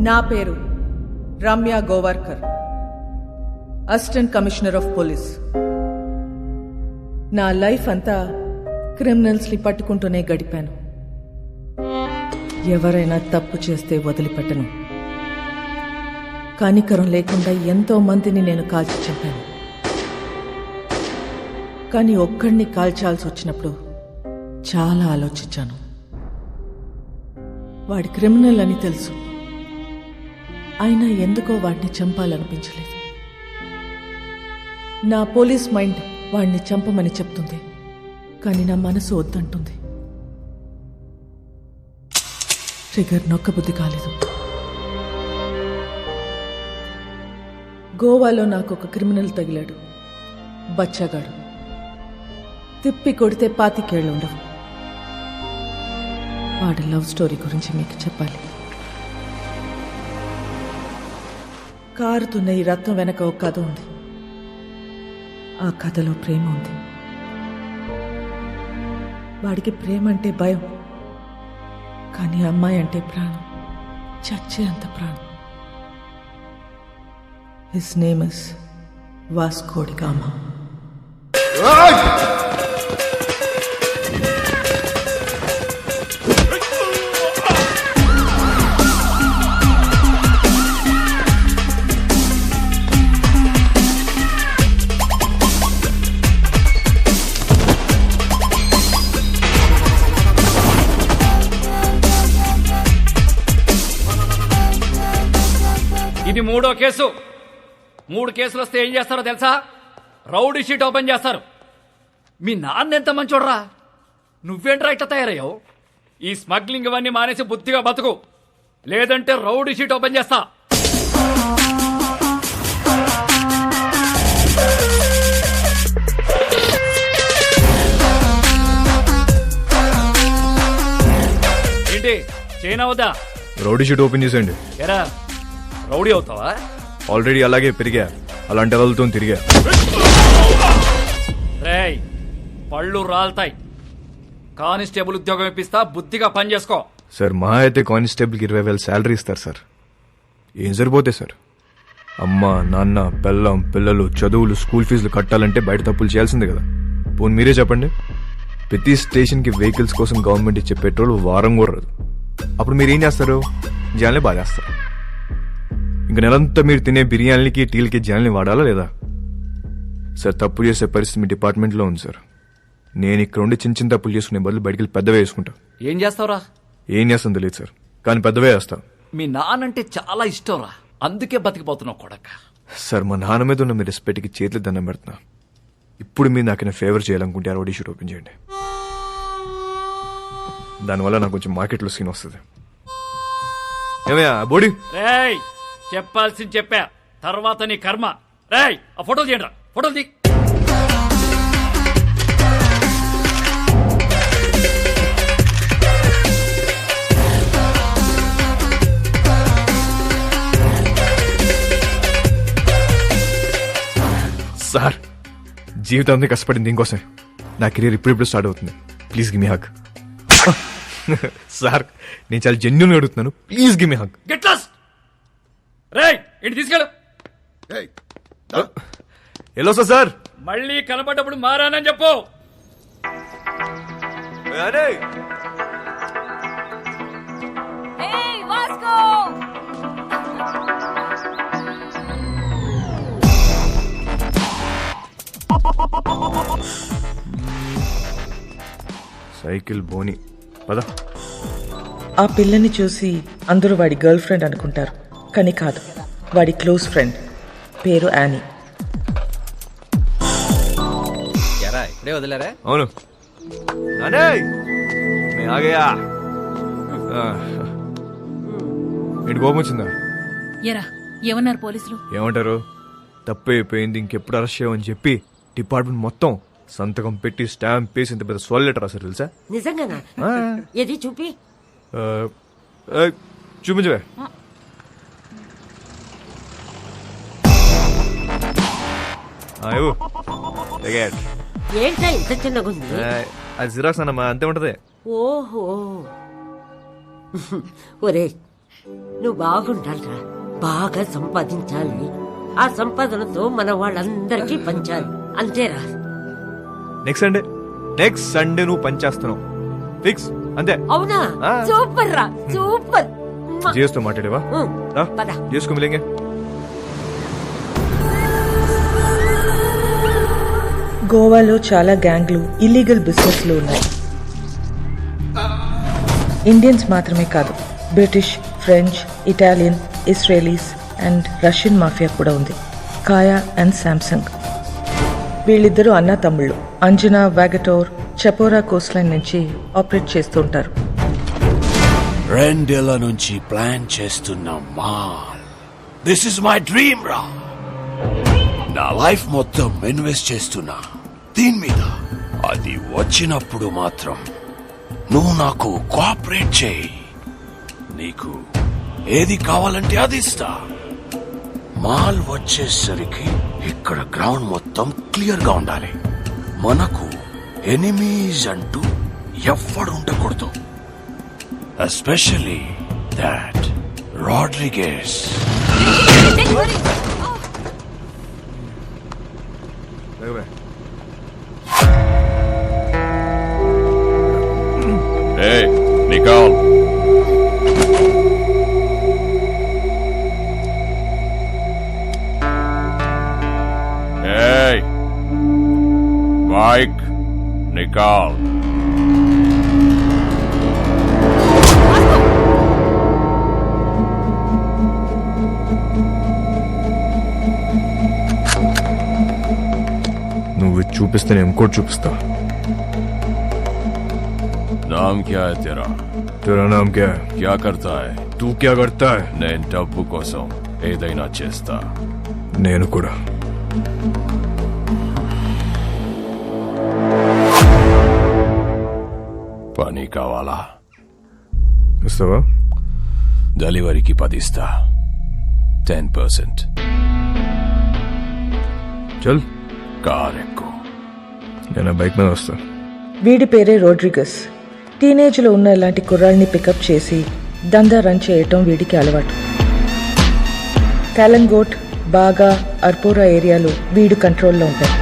నా పేరు Ramya Govarkar, assistant commissioner of police. నా లైఫ్ అంతా క్రిమినల్స్ ని పట్టుకుంటూనే గడిపాను. ఎవరైనా తప్పు చేస్తే వదిలిపెట్టను. కనికరం లేకుండా ఎంతో మందిని నేను కాల్చి చంపాను. కానీ ఒక్కడిని కాల్చాల్సి వచ్చినప్పుడు చాలా ఆలోచించాను. వాడి క్రిమినల్ అని తెలుసు, అయినా ఎందుకో వాడిని చంపాలనిపించలేదు. నా పోలీస్ మైండ్ వాడిని చంపమని చెప్తుంది, కానీ నా మనసు వద్దంటుంది. ట్రిగర్ నొక్కబుద్ధి కాలేదు. గోవాలో నాకు ఒక క్రిమినల్ తగిలాడు, బచ్చాగాడు. తిప్పి కొడితే 25 ఏళ్ళు ఉండవు. వాడి లవ్ స్టోరీ గురించి మీకు చెప్పాలి. కారుతున్న ఈ రత్నం వెనక ఒక కథ ఉంది. ఆ కథలో ప్రేమ ఉంది. వాడికి ప్రేమ అంటే భయం, కానీ అమ్మాయి అంటే ప్రాణం, చచ్చే అంత ప్రాణం. His name is Vasco da Gama. ఇది 3వ కేసు. 3 కేసులు వస్తే ఏం చేస్తారో తెలుసా? రౌడీ షీట్ ఓపెన్ చేస్తారు. మీ నాన్న ఎంత మంచోడ్రా, నువ్వేంట్రా ఇట్లా తయారయ్యావు? ఈ స్మగ్లింగ్ ఇవన్నీ మానేసి బుద్ధిగా బతుకు, లేదంటే రౌడీ షీట్ ఓపెన్ చేస్తా. ఏంటి చైనా వద్దా? రౌడీ షీట్ ఓపెన్ చేసేయండి. ఎరా రౌడీ అవుతావా? ఆల్రెడీ అలాగే పెరిగా, అలాంటి వాళ్ళతో తిరిగా. రేయ్ పళ్ళు రాల్తాయి. కానిస్టేబుల్ ఉద్యోగం ఇప్పిస్తా, బుద్ధిగా పని చేసుకో. సార్ మా అయితే కానిస్టేబుల్కి 20,000 శాలరీ ఇస్తారు సార్. ఏం సరిపోతాయి సార్? అమ్మ నాన్న పెళ్ళం పిల్లలు చదువులు స్కూల్ ఫీజులు కట్టాలంటే బయట తప్పులు చేయాల్సిందే కదా. పోనీ మీరే చెప్పండి, ప్రతి స్టేషన్కి వెహికల్స్ కోసం గవర్నమెంట్ ఇచ్చే పెట్రోల్ వారం కూడా రాదు. అప్పుడు మీరు ఏం చేస్తారు? జనాల్ని బాగా చేస్తారు. ఇంక నెలంతా మీరు తినే బిర్యానీలకి టీలకి జనాల్ని వాడాలా లేదా? సార్ తప్పు చేసే పరిస్థితి మీ డిపార్ట్మెంట్లో ఉంది సార్. నేను ఇక్కడ ఉండి చిన్న చిన్న తప్పులు చేసుకునే బదులు బయటికి వెళ్ళి పెద్దవే వేసుకుంటా. ఏం చేస్తావురా? ఏం చేస్తాను తెలియదు సార్, కానీ పెద్దవే వేస్తాను. మీ నానంటే చాలా ఇష్టంరా, అందుకే బతికిపోతున్నావు కొడక. సార్ మా నాన్న మీద ఉన్న మీ రెస్పెక్ట్కి చేతులు దండం పెడుతున్నా. ఇప్పుడు మీరు నాకు ఫేవర్ చేయాలనుకుంటే ఆ రౌడీ షీట్ ఓపెన్ చేయండి. దానివల్ల నాకు కొంచెం మార్కెట్లో సీన్ వస్తుంది. ఏమయ్యా బోడీ? రేయ్ చెప్పాల్సింది చెప్పా, తర్వాత నీ కర్మ. రేయ్ ఆ ఫోటోలు తీయండి, ఫోటోలు తీ. సార్ జీవితాంతం కష్టపడింది దీనికోసం. నా కెరీర్ ఇప్పుడిప్పుడు స్టార్ట్ అవుతుంది. Please give me hug. Sir నేను చాలా జెన్యూన్ అడుగుతున్నాను, please give me hug. Get lost. రేయ్ ఇంటి తీసుకెళ్ళు. Hello sir. మళ్ళీ కనబడ్డప్పుడు మారానని చెప్పు. సైకిల్ బోని పద. ఆ పిల్లని చూసి అందరూ వాడి గర్ల్ ఫ్రెండ్ అనుకుంటారు, కానీ కాదు, వాడి క్లోజ్ ఫ్రెండ్. పేరు యానీ. ఇప్పుడే వదిలేరా? అవును. ఏంటి కోపం వచ్చిందా? ఎరా ఏమన్నారు పోలీసులు? ఏమంటారు? తప్పు అయిపోయింది, ఇంకెప్పుడు అరెస్ట్ చేయమని చెప్పి డిపార్ట్మెంట్ మొత్తం సంతకం పెట్టి స్టాంప్ వేసి ఇంత పెద్ద సోల్ లెటర్ రాశారు తెలుసా? నిజంగానా? ఏది చూపి. చూపించవే. ఏంటా ఇంత చిన్నగా ఉంది? అది జిరాక్స్ అన్నమా, అంతే ఉంటది. ఓహో ఒరే నువ్వు బాగుండాలిరా, బాగా సంపాదించాలి. ఆ సంపాదనతో మన వాళ్ళందరికీ పంచాలి, అంతేరా. నెక్స్ట్ సండే నువ్వు పనిచేస్తున్నావు ఫిక్స్ అంతే. అవునా? ఆ. సూపర్ రా, సూపర్. జియోస్తో మాట్లాడేవా? పద. జియోస్కు మిలేంగే. గోవాలో చాలా గ్యాంగ్లు, ఇల్లీగల్ బిజినెస్లు ఉన్నాయి. ఇండియన్స్ మాత్రమే కాదు, British, French, Italian, Israelis and Russian mafia కూడా ఉంది. కాయా అండ్ శాంసంగ్ వీళ్ళిద్దరూ అన్నా తమ్ముళ్ళు. అంజనా, వాగటోర్, చపోరా కోస్ట్ లైన్ నుంచి ఆపరేట్ చేస్తూ ఉంటారు. 2 ఏళ్ల నుంచి ప్లాన్ చేస్తున్న mall. This is my dream రా. నా లైఫ్ మొత్తం ఇన్వెస్ట్ చేస్తున్నా దీని మీద. అది వచ్చినప్పుడు మాత్రం నువ్వు నాకు కోఆపరేట్ చేయి. నీకు ఏది కావాలంటే అది ఇస్తా. మాల్ వచ్చేసరికి ఇక్కడ గ్రౌండ్ మొత్తం క్లియర్ గా ఉండాలి. మనకు ఎనిమీస్ అంటూ ఎవ్వడు ఉండకూడదు. Especially that Rodrigues. Hey, Nicole. Hey, Mike, Nicole. నువ్వు ఇది చూపిస్తే నేను ఇంకోటి చూపిస్తా. नाम क्या है तेरा? तेरा नाम क्या है? क्या करता है? तू क्या करता है? నేను డబ్బు కోసం ఏదైనా చేస్తా. నేను కూడా. పని కావాలా? ఇస్తావా? డెలివరీకి 10 ఇస్తా. 10%. చల్, కార్ ఎక్కు. నేను ఆ బైక్ మీద వస్తా. వీడి పేరే రోడ్రిగస్. టీనేజ్లో ఉన్న ఇలాంటి కుర్రాళ్ళని పికప్ చేసి దందా రన్ చేయటం వీడికి అలవాటు. కాలంగోట్, బాగా, అర్పోరా ఏరియాలో వీడు కంట్రోల్లో ఉంటాయి.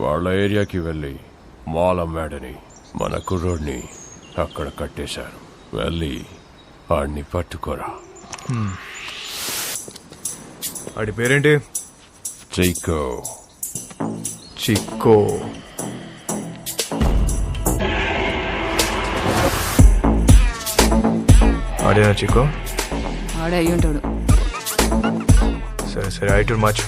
వాళ్ళ ఏరియాకి వెళ్ళి మాల్ అమ్మాడని మన కుర్రోడ్ని అక్కడ కట్టేశారు. వెళ్ళి వాడిని పట్టుకోరా. వాడి పేరేంటి? చైకో. చిక్కో. ఆడేనా చిక్కో? ఆడే అయ్యి ఉంటాడు. సరే సరే, ఐటూన్ మార్చు.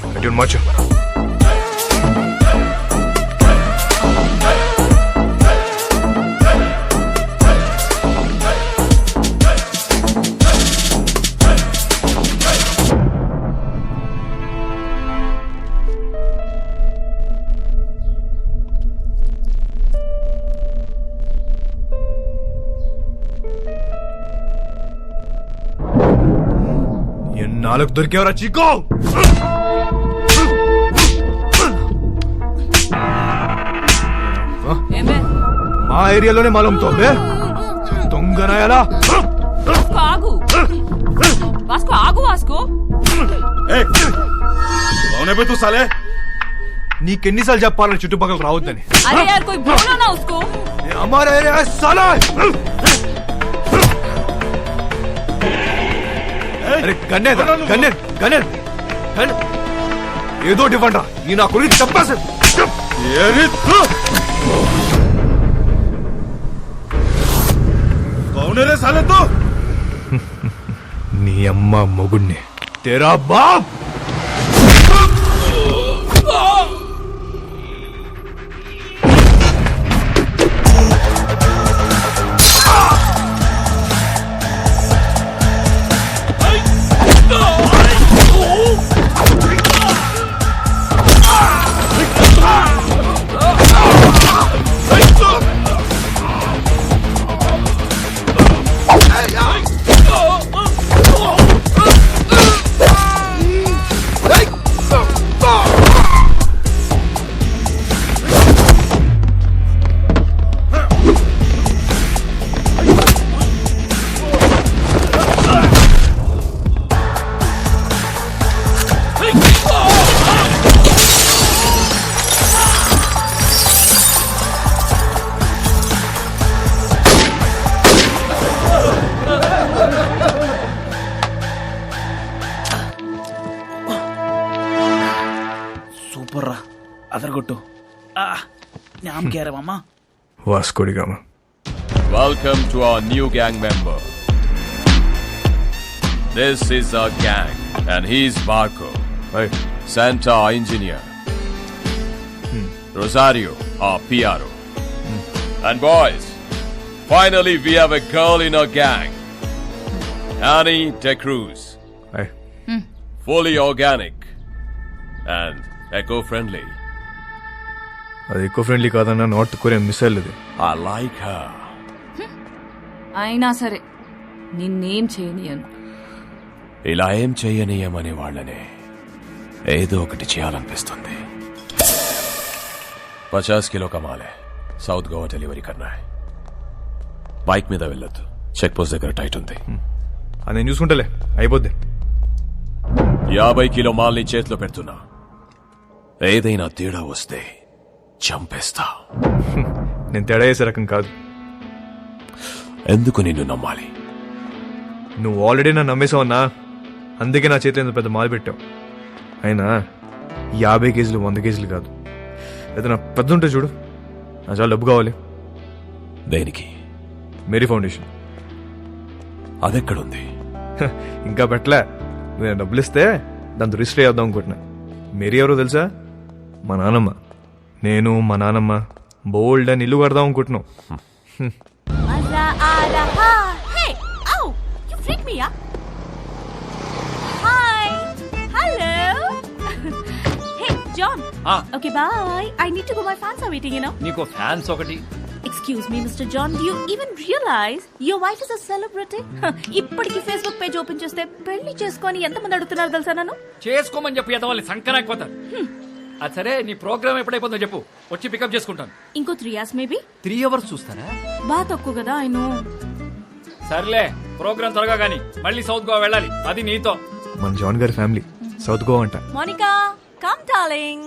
నాలుగు దొరికేవరా చిక్కో? మా ఏరియాలోనే మాలంతో దొంగనాయాలా? ఆగు వాస్కో, ఆగు వాస్కో. తూ సాలే. నీకెన్నిసార్లు చెప్పాలని చుట్టుపక్కల రావద్దని? అరే యార్ కోయి బోలో నా ఉస్కో. हमारा एरिया है साला. అరే గన్నే ఏదో ఇవ్వండి రా. ఈ నా గురించి చెప్పేసి నీ అమ్మ మొగుణ్ణి తేరా బాప్. కొట్రా అదరగొట్టు ഞാൻ കേരളമ്മ Vasco da Gama. Welcome to our new gang member. This is our gang, and he's Marco, hi. Santa, our engineer. Rosario, our PRO. And boys, finally we have a girl in our gang. Annie De Cruz. Hi. Fully organic and eco-friendly. అది ఎక్కువ friendly కాదన్న north Korean missile ఇది. I like her. అయినా సరే నిన్నేం చేయనియను. ఇలా ఏం చెయ్యనీయమనే వాళ్ళనే ఏదో ఒకటి చేయాలనిపిస్తుంది. 50 किलो कमाले సౌత్ గోవా డెలివరీ కన్నా బైక్ మీద వెళ్ళొద్దు, చెక్ పోస్ట్ దగ్గర టైట్ ఉంది. అది నేను చూసుకుంటలే, అయిపోద్ది. 50 కిలో మాల్ని చేతిలో పెడుతున్నా, ఏదైనా తేడా వస్తే చంపేస్తా. నేను తేడా చేసే రకం కాదు. ఎందుకు నిన్ను నమ్మాలి? నువ్వు ఆల్రెడీ నన్ను నమ్మేసావన్నా, అందుకే నా చేతిలో ఇంత పెద్ద మాలు పెట్టావు. అయినా 50 కేజీలు 100 కేజీలు కాదు, ఏదైనా పెద్ద ఉంటే చూడు. నా చాలా డబ్బు కావాలి. దేనికి? Mary foundation. అదెక్కడుంది? ఇంకా పెట్టలే. నేను డబ్బులు ఇస్తే దాంతో రిజిస్టర్ చేద్దాం అనుకుంటున్నా. మేరీ ఎవరో తెలుసా? మా నానమ్మ. నేను మా నానమ్మ బోల్డ్ అని ఇల్లు కడదాం అనుకుంటున్నాం. Hey, ow! You freaked me up. Hi. Hello. Hey, John. Okay, bye. I need to go. My fans are waiting, you know. నీకు ఫ్యాన్స్ ఒకటి. Excuse me, Mr. John. Do you even realize your wife is a celebrity? ఇప్పటికి Facebook page open చేస్తే పెళ్లి చేసుకొని ఎంతమంది అడుగుతున్నారు తెలుసా నన్ను? చేసుకోమని చెప్పి ఎదవాలి సంకనాకపోతారు. అది సరే, నీ ప్రోగ్రామ్ ఎప్పుడైపోతుందో చెప్పు, వచ్చి పికప్ చేసుకుంటాను. ఇంకో 3 hours మేబీ. 3 hours చూస్తారా? బాగా తక్కువ కదా, I know. సర్లే, ప్రోగ్రామ్ త్వరగా గానీ మళ్ళీ సౌత్ గోవా వెళ్ళాలి, అది నీతో. మన జాన్ గారి ఫ్యామిలీ సౌత్ గోవా అంట. Monica, come darling.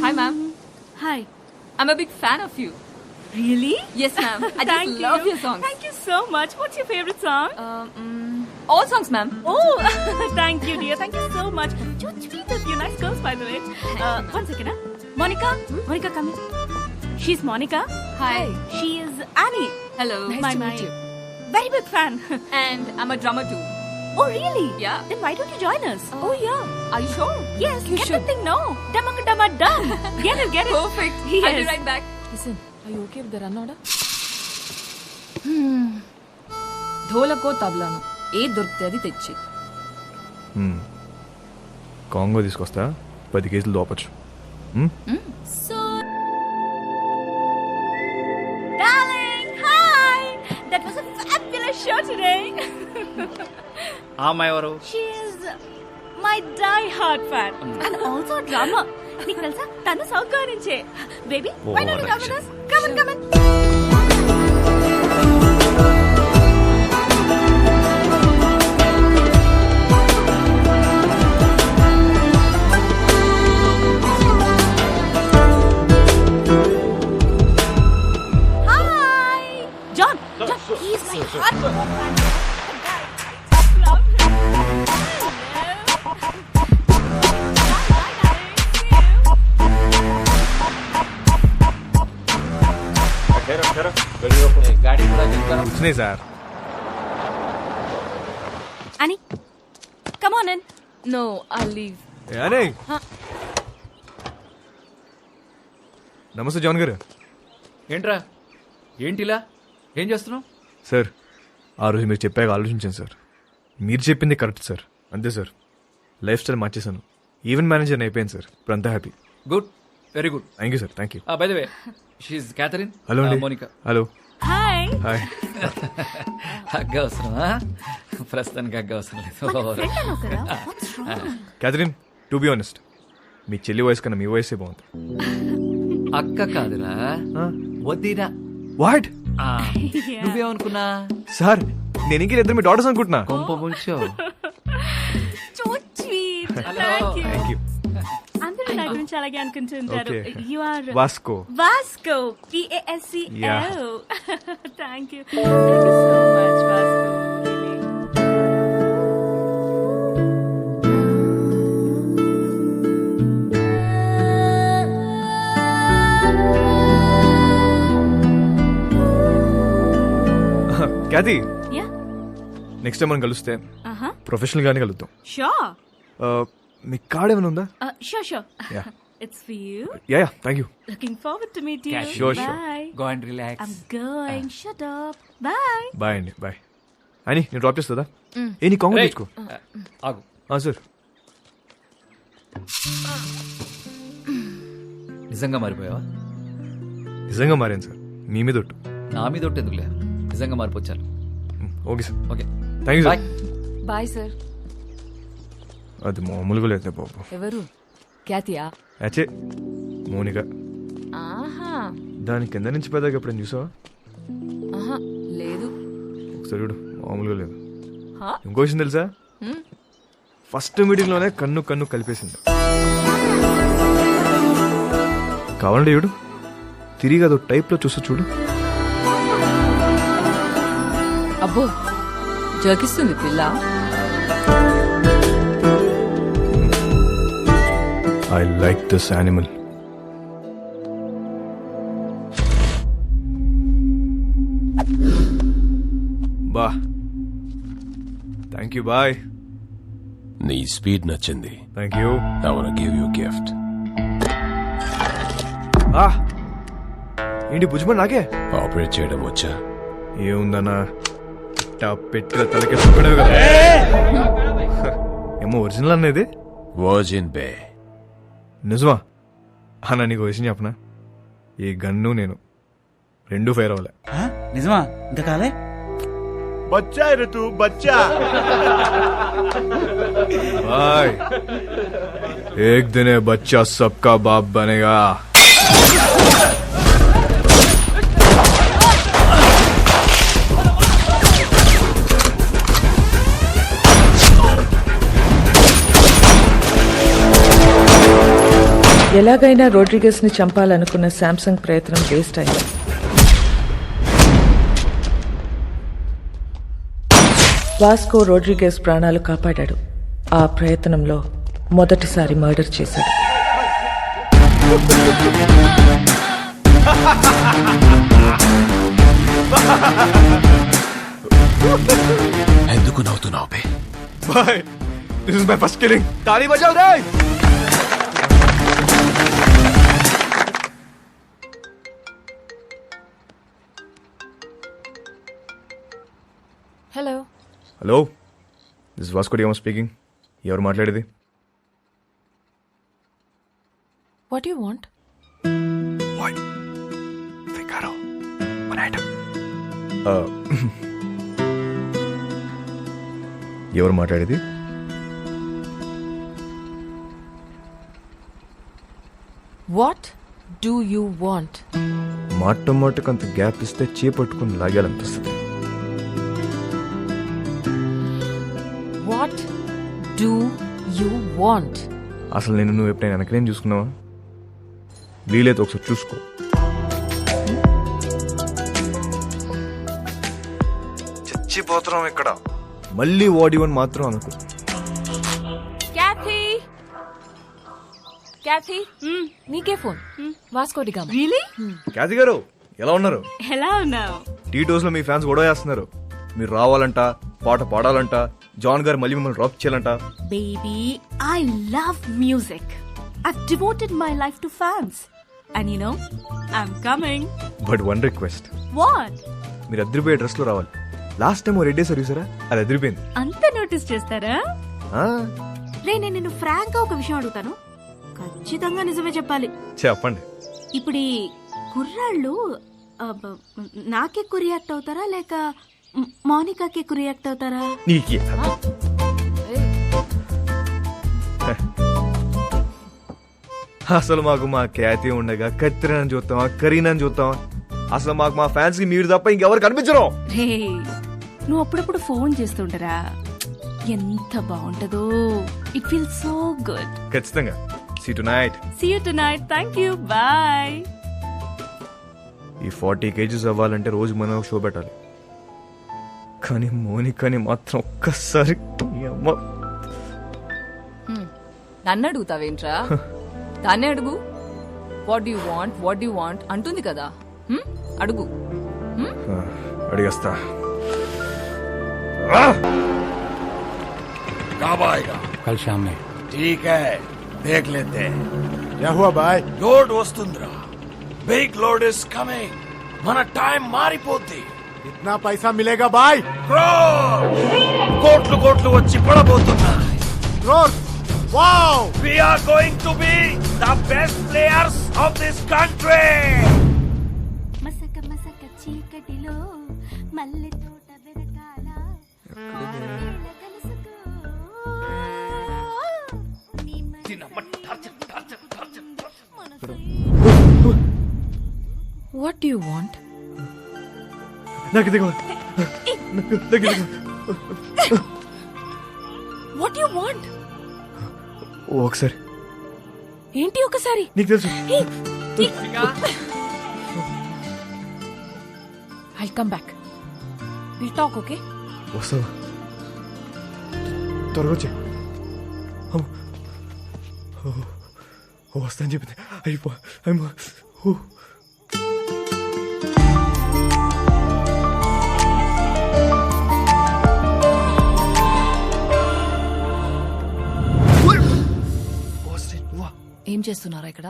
Hi, ma'am. Hi. I'm a big fan of you. Really? Yes, ma'am. I just love your songs. Thank you so much. What's your favorite song? All songs, ma'am. Oh, thank you, dear. Thank you so much. So sweet of you. Nice girls, by the way. One second, huh? Monica? Monica, come here. She's Monica. Hi. She is Annie. Hello. Nice my to meet you. Very big fan. And I'm a drummer too. Oh, really? Yeah. Then why don't you join us? Oh, yeah. Are you sure? Yes, You get should. the thing, no. Damaka dama dum. Get it, get it. Perfect. Yes. I'll be right back. Listen, are you okay with the run order? ధోలకో తబలాను ఏ దొరికితే అది తెచ్చి. Congo తీసుకొస్తా, 10 కేజీలు దోపచ్చు. Darling, hi. That was a fabulous show today. ఆ అమ్మాయి ఎవరు? She is my die-hard fan and also a drummer. నీకు తెలుసా, తను సౌత్ గోవా నుంచే. Baby, why don't you come with us? Come on, come on. Hi, John. John, he's my hardcore fan. Love him. గాడి కూడా చెప్తాను. వచ్చినాయి sir. Annie, come on in. No, I'll leave. అనే నమస్తే జాన్ గారు. ఏంట్రా, ఏంటిలా ఏం చేస్తున్నావు? సార్, ఆ రోజు మీరు చెప్పాక ఆలోచించాను సార్. మీరు చెప్పింది కరెక్ట్ సార్. అంతే సార్, లైఫ్ స్టైల్ మార్చేశాను. ఈవెంట్ మేనేజర్ అయిపోయాను సార్. ఇప్పుడు అంతా happy. Good, very good. Thank you sir. Thank you. By the way, she is Catherine. Hello అండి. Monica. Hello. Hi. Hi. Hug అవసరమా? ప్రస్తుతానికి హగ్ అవసరం లేదు. క్యాథరిన్, టు బి ఆనెస్ట్, మీ చెల్లి వయసు కన్నా మీ వయసే బాగుంది. అక్క కాదురా, వద్దిరా. వాట్? నువ్వేమనుకున్నా? సార్, నేను ఇంక ఇద్దరు మీ డాటర్స్ అనుకుంటున్నా. కొంప ముంచో. So sweet. Thank you. అందరూ నా గురించి అలాగే అనుకుంటుంటారు. Okay. You are Vasco. Vasco. Vasco. Yeah. Thank you. Thank you so much, Vasco. Really. Cathy, Yeah. Next time మనం కలిస్తే Uh-huh. ప్రొఫెషనల్ గానే కలుద్దాం. Sure. మీ కార్డ్ ఏమైనా ఉందా? Sure. Yeah. It's for you. Yeah thank you. Looking forward to meet you. Yeah, sure. Bye. Go and relax. I'm going. Shut up. Bye. Bye అండి, bye. అని నేను drop చేస్తుందా? ఏ నీ కాంగ్రెస్ తెచ్చుకో. ఆగు. సార్, నిజంగా మారిపోయావా? నిజంగా మారాను సార్, మీ మీద ఒట్టు. నా మీద ఒకటి ఎందుకులే, నిజంగా మారిపోచ్చాను. Okay sir. Okay, thank you bye. Sir. Bye sir. అది మామూలుగా లేదు బాబు. ఎవరు? క్యాతియా? అచ్చే, మోనిక. ఆహా. దాని కింద నుంచి పెద్దగా ఎప్పుడైనా చూసావా? ఆహా లేదు. ఒకసారి చూడు, మామూలుగా లేదు. హా? ఇంకో విషయం తెలుసా? ఫస్ట్ మీటింగ్ లోనే కన్ను కలిపేసింది. కావాలంటే చూడు, తిరిగి అదో టైప్ లో చూస్తూ చూడు. అబ్బో, జోకిస్తుంది పిల్ల. I like this animal. బా, థ్యాంక్ యూ. బాయ్. నీ స్పీడ్ నచ్చింది. Thank you. I wanna give you a gift. ఏంటి భుజ్మన్ నాకే ఆపరేట్ చేయడం వచ్చా? ఏముందన్నా, పెట్టిన తలకి సుక్కడే కదా. ఏమో ఒరిజినల్ అనేది. వర్జిన్ బే. నిజమా అన్న? నీకు విషయం చెప్పనా, ఈ గన్ను నేను రెండు ఫైర్ అవ్వలే. నిజమా? ఇంకా కాలే. బచ్చా ఋతు బచ్చా. బాయ్. ఏక్ దినే బచ్చా సబ్కా బాప్ బనేగా. ఎలాగైనా రోడ్రిగస్ ని చంపాలనుకున్న శాంసంగ్ ప్రయత్నం వేస్ట్ అయింది. వాస్కో రోడ్రిగస్ ప్రాణాలు కాపాడాడు. ఆ ప్రయత్నంలో మొదటిసారి మర్డర్ చేశాడు. ఎందుకు నవ్వుతున్నావు బే? బాయ్, this is my first killing. తాళీ బజావ్ రే. Hello. Hello, this Vasco da Gama speaking. ఎవరు మాట్లాడేది? What you want? ఎవరు మాట్లాడేది? What do you want? మాటకు అంత గ్యాప్ ఇస్తే చేపట్టుకుని లాగాలనిపిస్తుంది. What do you want? అసలు నేను నువ్వు ఎప్పుడైనా వెనకనేం చూసుకున్నావా? వీలైతే ఒకసారి చూసుకో. చచ్చిపోతున్నాం ఇక్కడ. మళ్ళీ వాడివని మాత్రం అనుకో. క్యాథీ, నీకే phone. Vasco da Gama. Really? Cathy గారు, ఎలా ఉన్నారు? Hello now. టీటోస్ లో మీ ఫ్యాన్స్ గొడవ చేస్తున్నారు. మీరు రావాలంట, పాట పాడాలంట, జాన్ గారు మళ్ళీ మిమ్మల్ని డ్రాప్ చేయాలంట. Baby, I love music. I've devoted my life to fans. And you know, I'm coming. But one request. What? మీరు అదిరిపోయే డ్రెస్ లో రావాలి. లాస్ట్ టైం రెడ్డి సార్ చూసారా, అది అదిరిపోయింది. అంత నోటీస్ చేస్తారా? రే, నేను నిన్ను ఫ్రాంక్ గా ఒక విషయం అడుగుతాను, ఖచ్చితంగా నిజమే చెప్పాలి. చెప్పండి. ఇప్పుడు ఈ కుర్రాళ్ళు నాకెక్కువ రియాక్ట్ అవుతారా లేక మౌనికాకి ఎక్కువ రియాక్ట్ అవుతారా? నీకే అసలు మాకు మా ఖ్యాతి ఉండగా కత్తిరని చూస్తావా కరీనని చూస్తావా? అసలు మాకు మా ఫ్యాన్స్ కి మీరు తప్ప ఇంకెవరు కనిపించరు. రే నువ్వు అప్పుడప్పుడు ఫోన్ చేస్తుంటరా, ఎంత బాగుంటదో. It feel so good. ఖచ్చితంగా. See you tonight. See you tonight. Thank you. Bye. ఈ 40 kgs అవ్వాలంటే రోజు మనం ఒక షో పెట్టాలి. కానీ మోనికాని మాత్రం ఒక్కసారి ఈ అమ్మ నన్ను అడుగుతావేంట్రా? దాన్నే అడుగు. వాట్ యు వాంట్ అంటుంది కదా, అడుగు. అడిగేస్తా. कब आएगा? कल शाम में. ठीक है, देख लेते हैं. क्या हुआ भाई? लोड वस्तुंद्रा, बिग लोड इज कमिंग. మన టైం మారిపోద్ది. कितना पैसा मिलेगा भाई? కోట్లు కోట్లు వచ్చి పడబోతున్నాయి. Road. Wow. We are going to be the best players of this country. మసక మసక చీకటిలో మల్లె తోట వెనకాల వాట్ డు యు వాంట్? నాకు దిగు. What do you want? ఒకసారి ఏంటి ఒకసారి? నీకు తెలుసు. I'll come back. We'll talk, okay? వస్తావా? త్వరగా వచ్చే. వస్తా అని చెప్పింది. అయిపో. ఏం చేస్తున్నారా ఇక్కడ?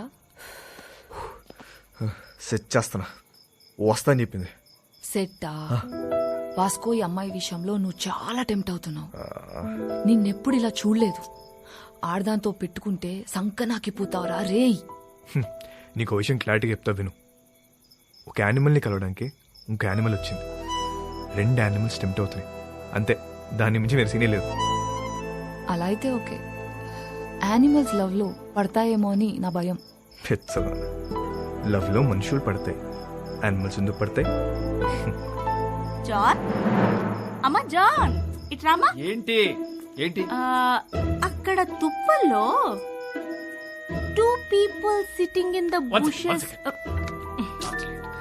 సెట్ చేస్తానా. వస్తా అని చెప్పింది. సెట్టా? వాస్కో ఈ అమ్మాయి విషయంలో నువ్వు చాలా టెంప్ట్ అవుతున్నావు. నిన్నెప్పుడు ఇలా చూడలేదు. ఆడదాంతో పెట్టుకుంటే సంకనాకిపోతావురా రేయ్. నీకు విషయం క్లారిటీగా చెప్తా విను. ఒక యానిమల్ని కలవడానికి ఇంకో యానిమల్ వచ్చింది. 2 యానిమల్స్ టెంప్ట్ అవుతాయి అంతే. దాని మించి వేరే సీనే లేదు. అలా అయితే ఓకే. యానిమల్స్ లవ్ లో పడతాయేమో అని నా భయం. పెచ్చదా. లవ్ లో మనుషులు పడతాయి, యానిమల్స్ ఎందుకు పడతాయి? జాన్, అమ్మా జాన్, ఇట్రామా. ఏంటి ఏంటి? అక్కడ తుప్పల్లో 2 people sitting in the bushes.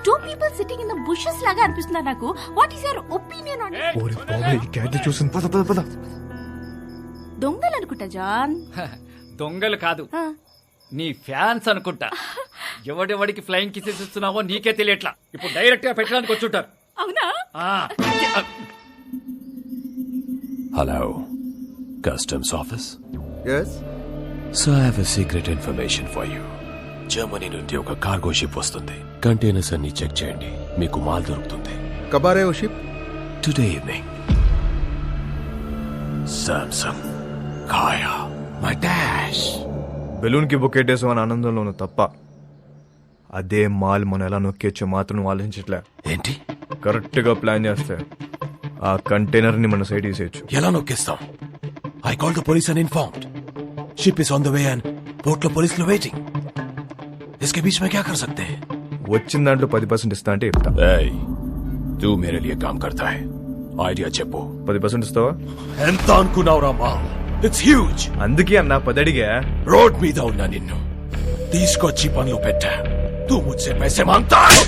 2 people sitting in the bushes లాగా అనిపిస్తుంది నాకు. What is your opinion on it? ఓరే బాబా, ఈ క్యాట్ చూసింది. పద పద పద. దొంగలు అనుకుంటా జాన్. దొంగలు కాదు, నీ ఫ్యాన్స్ అనుకుంటా. ఎవడెవడికి ఫ్లయింగ్ కిసెస్ ఇస్తున్నావో నీకే తెలియట్లా. ఇప్పుడు డైరెక్ట్ గా పెట్టడానికి వచ్చుంటారు. అవునా? Hello, customs office. Yes. So I have a secret information for you. Germany నుండి ఒక కార్గో షిప్ వస్తుంది. కంటైనర్స్ అన్ని చెక్ చేయండి, మీకు మాల్ దొరుకుతుంది. कब आ रहे हो ship? Today evening. Samsung, Kaya, my dash. Balloon కి బొక్కెట్టేసాం అని ఆనందంలోను తప్ప అదే మాల్ మనం ఎలా నొక్కేచ్చో మాత్రం ఆలోచించట్లే. ఏంటి? కరెక్ట్ గా ప్లాన్ చేస్తే ఆ కంటైనర్ ని మన సైడ్ తీసేయచ్చు. ఎలా నొక్కేస్తాం? I call the police and informed. Ship is on the way and port లో పోలీసులు వెయిటింగ్. इसके बीच में क्या कर सकते हैं? వచ్చిన దాంట్లో 10% ఇస్తా అంటే చెప్తా. तू मेरे लिए काम करता है. ఐడియా చెప్పు. 10% ఇస్తావా? ఎంత అనుకున్నావురా మాల్? It's huge. అందుకే అన్న 10 అడిగా. రోడ్ మీద ఉన్నా నిన్ను తీసుకొచ్చి పనులు పెట్టా. तू मुझसे पैसे मांगता है.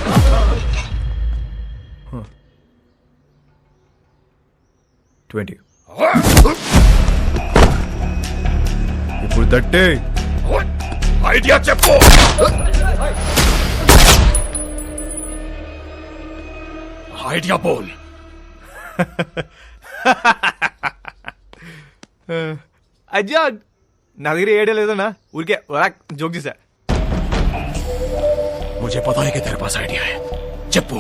$20. ఇప్పుడు తట్టే. ఐడియా చెప్పు. ఐడియా బోల్. అజ్జా నా దగ్గర ఏడే లేదన్నా, ఊరికే జోక్ చేశా. मुझे पता है कि तेरे पास आइडिया है. చెప్పు.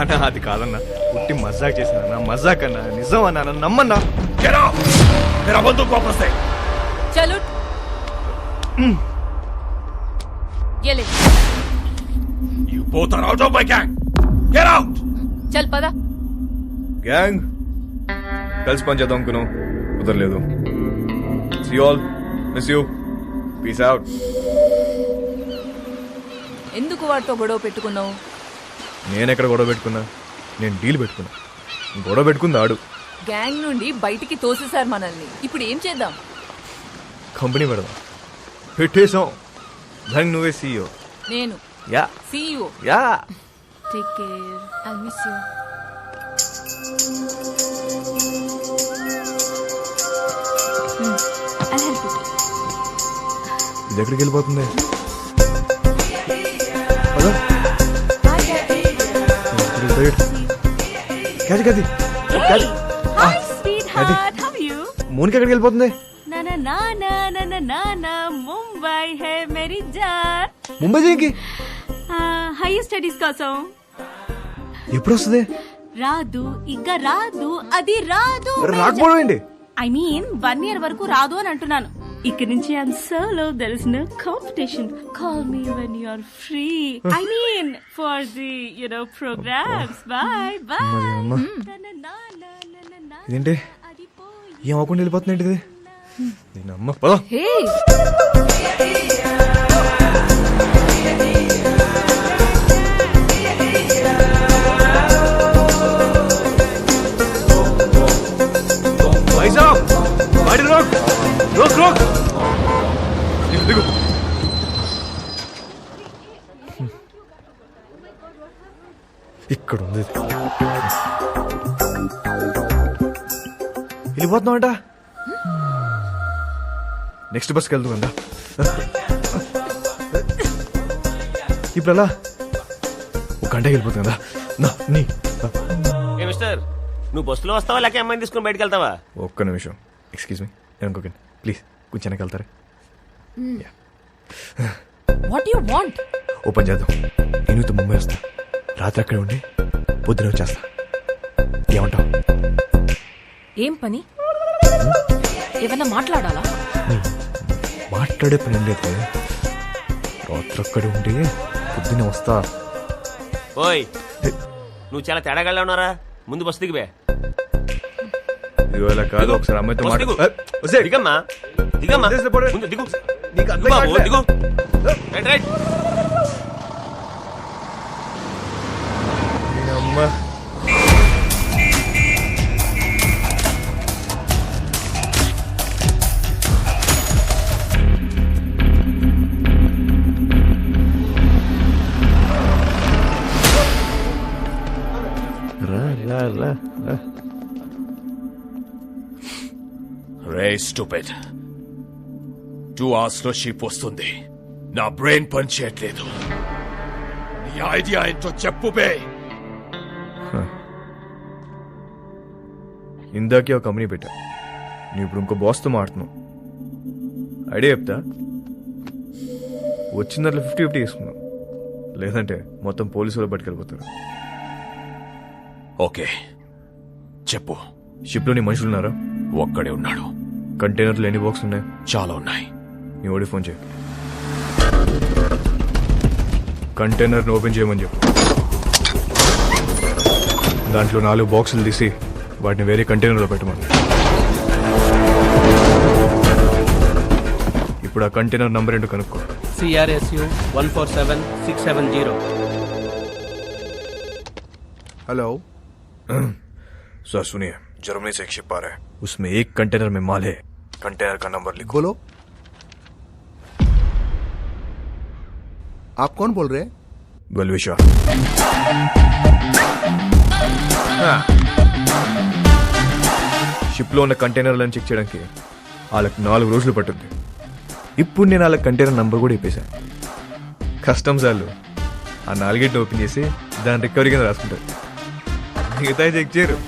అన్నా అది కాదన్నా, ఉట్టి మజాక్ చేశానన్నా. మజాక్ అన్నా, నిజం అన్నా, నన్ను నమ్మన్నా. मेरा बंदूक वापस दे. चलो ये ले. You both are out of my gang. Get out! చల్ పదా. గ్యాంగ్ కలిసి పని చేద్దాం అనుకున్నాం, కుదరలేదు. See all, miss you, peace out. ఎందుకు వాడితో గొడవ పెట్టుకున్నావు? నేనెక్కడ గొడవ పెట్టుకున్నా? నేను డీల్ పెట్టుకున్నా. గొడవ పెట్టుకుంది ఆడు. గ్యాంగ్ నుండి బయటికి తోసేశారు మనల్ని. ఇప్పుడు ఏం చేద్దాం? కంపెనీ పెడదాం. పెట్టేసాం. గ్యాంగ్ నువ్వే సీఈఓ. నేను yeah CEO. Yeah. Take care. I miss you. I'll help you. ఇది ఎక్కడికి వెళ్ళిపోతుంది? హలో క్యాది క్యాది Hey! Hi, sweetheart. How are you? మోనికి ఎక్కడికి వెళ్ళిపోతుంది? Na na na na na na na na. Mumbai hai meri jaan. Mumbai దేనికి? Higher studies కోసం. ఎప్పుడు వస్తుంది? రాదు, ఇంకా రాదు, అది రాదు. రాకపోవడం ఏంటి? ఐ మీన్ 1 year వరకు రాదు అని అంటున్నాను. ఇక్కడి నుంచి I'm solo, there is no competition. Call me when you are free. I mean for the programmes. Bye bye. ఇదేంటి ఏం అవ్వకుండా వెళ్ళిపోతుంది ఏంటిది? నేను అమ్మ పదా. హే भाई साहब, गाड़ी रोक रोक रोक. देखो ఇక్కడ ఉంది. వెళ్ళిపోతున్నామంట. నెక్స్ట్ బస్కి వెళ్తాం అందా. ఇప్పుడు అలా ఒక గంటకి వెళ్ళిపోతుంది కదా. నా నీ మిస్టర్, నువ్వు బస్సులో వస్తావా లేక అమ్మాయిని తీసుకుని బయటకు వెళ్తావా? ఒక్క నిమిషం, ఎక్స్క్యూజ్ మీ, ఇంకొక ప్లీజ్ కొంచెం వెనక్కి వెళ్తారా? What you want? ఓపెన్ చేద్దాం. నేను ముంబై వస్తా, రాత్రి అక్కడే ఉండి పొద్దున వచ్చేస్తా. ఏమంటావు? ఏం పని? ఏమన్నా మాట్లాడాలా? మాట్లాడే పని ఏం లేదు. రాత్రి అక్కడే ఉండి పొద్దున వస్తా. ఓయ్, నువ్వు చాలా తేడాగా ఉన్నారా? ముందు బస్సు దిగివే. ఇవాళ కాదు, ఒకసారి అమ్మాయితో దిగమ్మా దిగమ్మా, ముందు దిగు. దిగు బాబు, దిగు. Right right. అమ్మా రే స్టూపిడ్, 2 hours లో షిప్ వస్తుంది. నా బ్రెయిన్ పని చేయట్లేదు. నీ ఐడియా ఏంటో చెప్పు బే. ఇందాకే ఒక కంపెనీ పెట్టా, నువ్వు ఇప్పుడు ఇంకో బాస్తో మాడుతున్నావు. ఐడియా చెప్తా, వచ్చిన దాంట్లో 50-50 తీసుకున్నావు, లేదంటే మొత్తం పోలీసులు పట్టుకెళ్ళిపోతారు. ఓకే చెప్పు. షిప్లో నీ మనుషులు ఉన్నారా? ఒక్కడే ఉన్నాడు. కంటైనర్లు ఎన్ని బాక్స్ ఉన్నాయి? చాలా ఉన్నాయి. నీ ఓడి ఫోన్ చేయి, కంటైనర్ని ఓపెన్ చేయమని చెప్పు. దాంట్లో 4 బాక్సులు తీసి వాటిని వేరే కంటైనర్లో పెట్టమని. ఇప్పుడు ఆ కంటైనర్ నంబర్ ఏంటో కనుక్కో. CRSU 147670. हेलो सर सुनिए, जर्मनी से एक शिप आ रहा है, उसमें एक कंटेनर में माल है. कंटेनर का नंबर लिखो. बोलो, आप कौन बोल रहे हैं? बलविशा. షిప్ లో ఉన్న కంటైనర్లను చెక్ చేయడానికి వాళ్ళకి 4 రోజులు పట్టుద్ది. ఇప్పుడు నేను వాళ్ళ కంటైనర్ నంబర్ కూడా ఇప్పేశాను. కస్టమ్స్ వాళ్ళు ఆ 4 ఓపెన్ చేసి దాని రికవరీ కింద రాసుకుంటారు. మిగతా చెక్ చేయరు.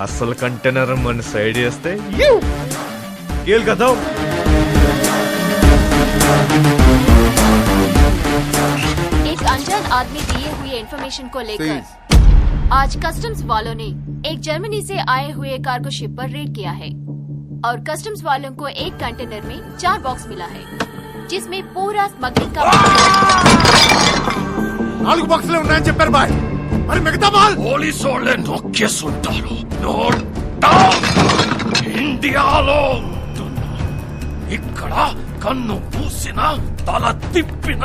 అసలు కంటైనర్ మన సైడ్ చేస్తే కేల్ కదా. एक अनजान आदमी दिए हुए इन्फॉर्मेशन को लेकर आज कस्टम्स वालों ने एक जर्मनी से आए हुए कार्गो शिप पर रेड किया है और कस्टम्स वालों को एक कंटेनर में 4 बॉक्स मिला है, जिसमें पूरा स्मगलिंग का 4 బాక్సులే ఉన్నాయని చెప్పారు బాయ్. మరి మిగతా మాల్ పోలీసు వాళ్ళే నొక్కేస్తుంటారు. నో డౌట్ ఇండియాలో ఉంటున్నా. ఇక్కడ కన్ను పూసిన తల తిప్పిన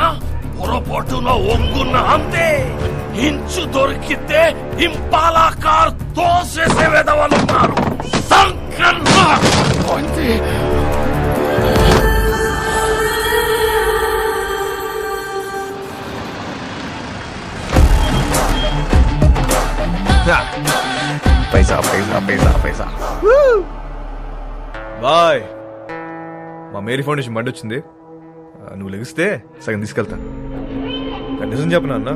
పొరపాటున ఒంగున్న అంతే. ఇంచు దొరికితే ఇంపాలా కార్ తోసేసే వెదవలున్నారు. పైసా పైసా పైసా పైసా. బాయ్, మా మేరీ ఫౌండేషన్ బండి వచ్చింది. నువ్వు లెగిస్తే సగం తీసుకెళ్తా. నిజం చెప్పనా అన్న,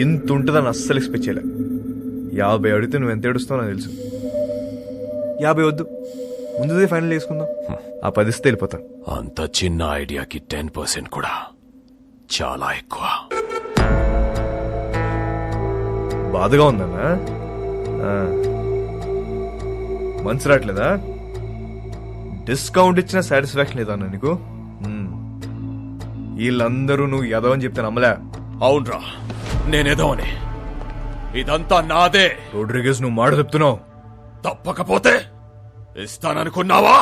ఇంత ఉంటుందని అస్సలు ఎక్స్పెక్ట్ చేయలే. 50 అడిగితే నువ్వు ఎంత ఏడుస్తావు నాకు తెలుసు. 50 వద్దు, ముందుదే ఫైనల్ చేసుకుందాం. ఆ 10 ఇస్తే వెళ్ళిపోతా. అంత చిన్న ఐడియాకి 10% కూడా చాలా ఎక్కువ. బాధగా ఉందన్నా, మనసు రావట్లేదా? డిస్కౌంట్ ఇచ్చిన సాటిస్ఫాక్షన్ లేదా అన్న నీకు? వీళ్ళందరూ నువ్వు ఎదవని చెప్తే నమ్మలే. అవునరా, నేనేదోని. ఇదంతా నాదే. రోడ్రిగేస్, నువ్వు మాట చెప్తున్నావు. తప్పకపోతే ఇస్తాననుకున్నావా?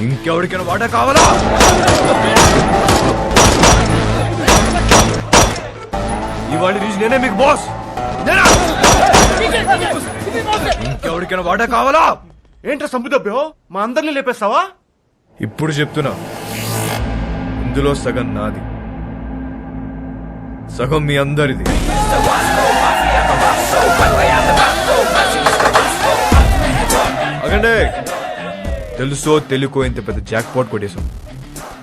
ఇంకెవరికైనా వాటా కావాలా? ఇవాళ నుంచి నేనే మీకు బాస్. ఇంకెవరికైనా వాటా కావాలా? ఏంట్రా సంబుదబ్బో, మా అందరినీ లేపేస్తావా? ఇప్పుడు చెప్తున్నా, ఇందులో సగం నాది, సగం మీ అందరిది. అగండి, తెలుసో తెలుకో ఇంత పెద్ద జాక్ పాట్ కొట్టేశాం.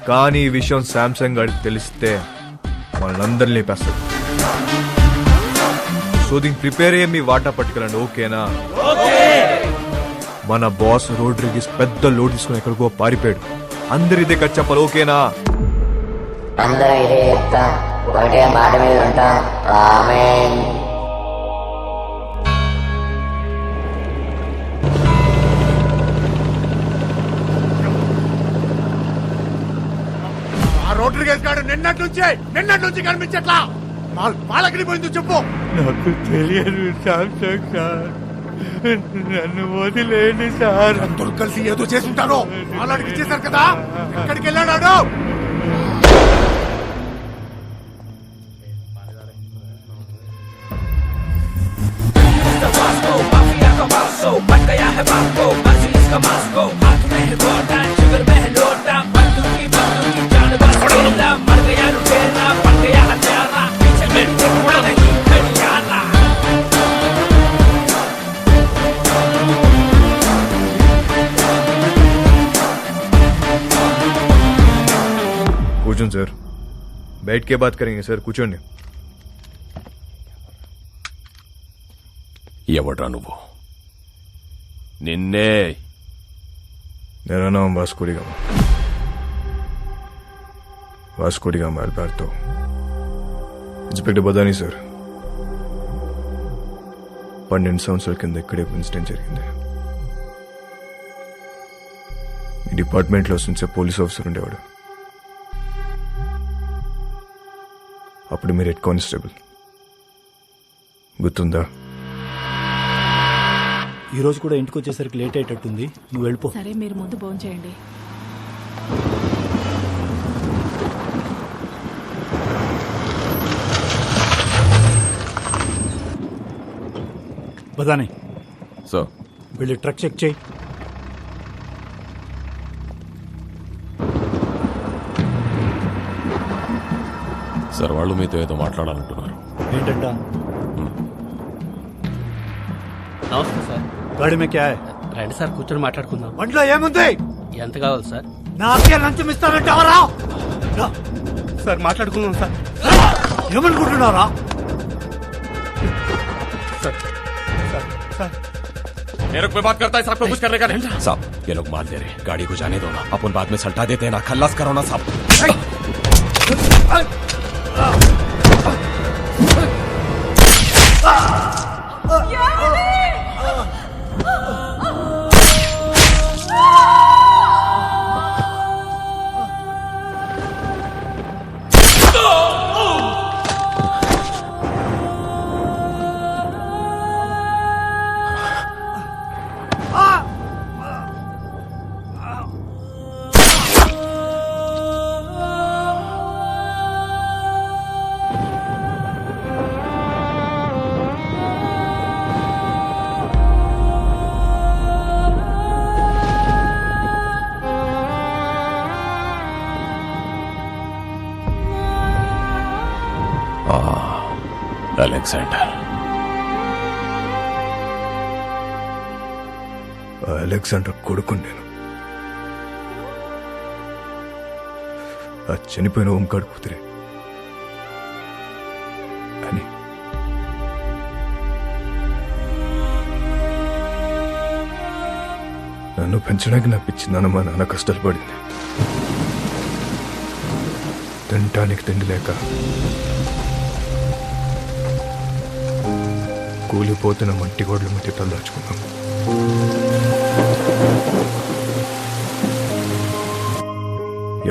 కానీ ఈ విషయం శాంసంగ్ గారికి తెలిస్తే వాళ్ళందరినీ లేపేస్తాడు. సో దీనికి ప్రిపేర్ అయ్యే మీ వాటా పట్టుకెళ్ళండి, ఓకేనా? మన బాస్ రోడ్రిగీస్ పెద్ద లోడ్ తీసుకుని ఎక్కడికో పారిపోయాడు. అందరు ఇదే కట్ చెప్పాలి, ఓకేనా? అందరూ ఇదే చెప్తాం, ఒకటే మాట మీద ఉంటాం. ఆమేన్. రోడ్రిగేస్ గారు నిన్నటి నుంచి కనిపించట్లా. వాళ్ళకి పోయిందో చెప్పు. నాకు తెలియదు శాంసంగ్ సార్, నన్ను వదిలేండి సార్. అందరూ కలిసి ఏదో చేసుంటారు. వాళ్ళకి ఇచ్చేశారు కదా, ఎక్కడికి వెళ్ళాడు? కూర్చోండి సార్, बैठ के बात करेंगे సార్. కూర్చోండి. ఎవడ్రా నువ్వు? నిన్నే. मेरा नाम Vasco D gamma, Vasco D gamma Alberto. Inspector Badani sir. 12 సంవత్సరాల కింద ఇక్కడే ఇన్సిడెంట్ జరిగింది. ఈ డిపార్ట్మెంట్లో నుంచే పోలీస్ ఆఫీసర్ ఉండేవాడు. అప్పుడు మీరు హెడ్ కానిస్టేబుల్, గుర్తుందా? ఈ రోజు కూడా ఇంటికి వచ్చేసరికి లేట్ అయ్యేటట్టుంది, నువ్వు వెళ్ళిపో. సరే, మీరు ముందు భోంచేయండి. బదాని సార్, వెళ్ళి ట్రక్ చెక్ చేయి. సార్, వాళ్ళు మీతో ఏదో మాట్లాడాలంటున్నారు. ఏంటంట? నమస్తే సార్. గాడి మే క్యా హై? రండి సార్, కూర్చొని మాట్లాడుకుందాం. బండిలో ఏముంది? ఎంత కావాలి సార్? నాకే లంచం ఇస్తానంటావరా? సార్ మాట్లాడుకుందాం సార్. ఏమనుకుంటున్నారా? సార్ సార్ సార్ ये रुक, मैं बात करता है साहब को कुछ करने का नहीं। साहब ये लोग मान ले रहे, गाड़ी को जाने दो ना, अपन बाद में सल्टा देते हैं ना, खल्लास करो ना साहब। అలెగ్జాండర్ కొడుకు నేను. ఆ చనిపోయిన ఓంకాడు కూతురే అని. నన్ను పెంచడానికి నా పిచ్చి నాన్న మా నాన్న కష్టాలు పడింది. తినటానికి తిండి లేక కూలిపోతున్న మట్టి గోడల మధ్య తలదాచుకున్నాం.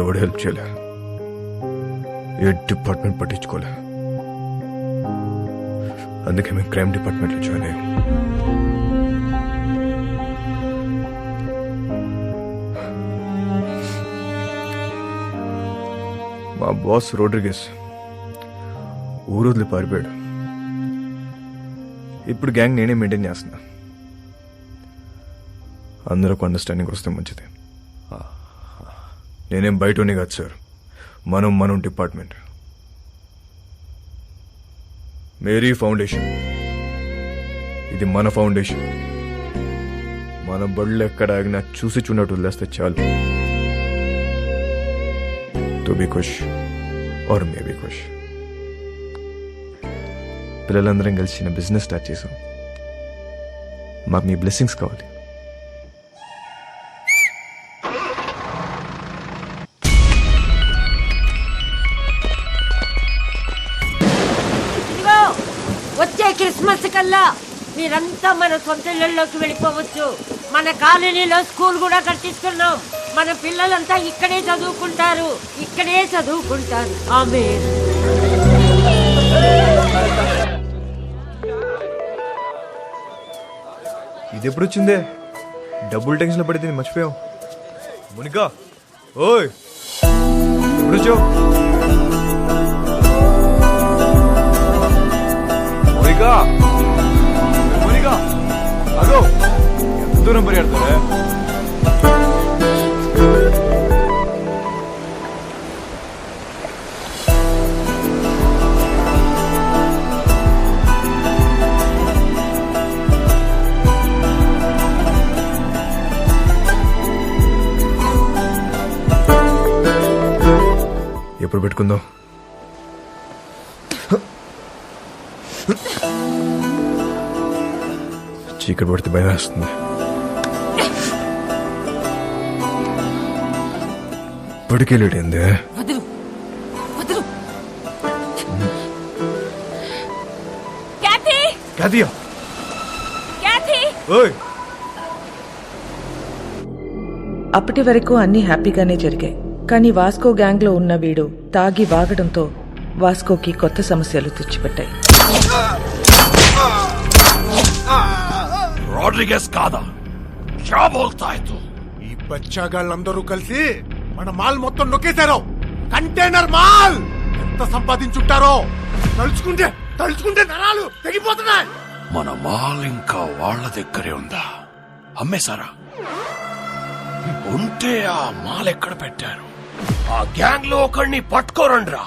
ఎవడు హెల్ప్ చేయలే, ఏ డిపార్ట్మెంట్ పట్టించుకోలే. అందుకే మేము క్రైమ్ డిపార్ట్మెంట్లో జాయిన్ అయ్యాం. మా బాస్ రోడ్రిగస్ ఊరు వదిలి పారిపోయాడు. ఇప్పుడు గ్యాంగ్ నేనే మెయింటైన్ చేస్తున్నా. అందరికి అండర్స్టాండింగ్ వస్తే మంచిది. నేనేం బయటనే కాదు సార్, మనం డిపార్ట్మెంట్. మేరీ ఫౌండేషన్, ఇది మన ఫౌండేషన్. మన బళ్ళు ఎక్కడ ఆగినా చూసి చూడట్టు వదిలేస్తే చాలు. తో బి ఖుష్ ఆర్ మే బి ఖుష్. పిల్లలందరం కలిసి చిన్న బిజినెస్ స్టార్ట్ చేసాం. మాకు మీ బ్లెస్సింగ్స్ కావాలి. వచ్చే క్రిస్మస్ కల్లా మీరంతా మన సొంత ఇళ్లలోకి వెళ్ళిపోవచ్చు. మన కాలనీలో స్కూల్ కూడా కట్టిస్తున్నాం. మన పిల్లలంతా ఇక్కడే చదువుకుంటారు. ఆమేన్. ఇది ఎప్పుడు వచ్చిందే? డబుల్ టెన్షన్ లో పడితే మర్చిపోయావు. మునికా ఓయ్ ఎప్పుడు వచ్చావు? మునికా అదో ఎంత దూరం పరిగెడతావే? ఎప్పుడు పెట్టుకుందాం? చీకటి పడితే భయం వేస్తుంది. పడికెళ్ళేటందే. అప్పటి వరకు అన్ని హ్యాపీగానే జరిగాయి. కానీ వాస్కో గ్యాంగ్ లో ఉన్న వీడు తాగి వాగడంతో వాస్కోకి కొత్త సమస్యలు తెచ్చిపెట్టాయి. రోడ్రిగస్ కాదా? క్యా బోల్తా హై తు? ఈ బచ్చాగాళ్ళందరూ కలిసి మన మాల్ మొత్తం నొక్కేశారు. కంటైనర్ మాల్ ఎంత సంపాదించుంటారో తలుచుకుంటే నరాలు తెగిపోతున్నాయి. మన మాల్ ఇంకా వాళ్ళ దగ్గరే ఉందా? అమ్మేశారా? ఉంటే ఆ మాల్ ఎక్కడ పెట్టారు? ఆ గ్యాంగ్ లో ఒకడిని పట్టుకోరండ్రా.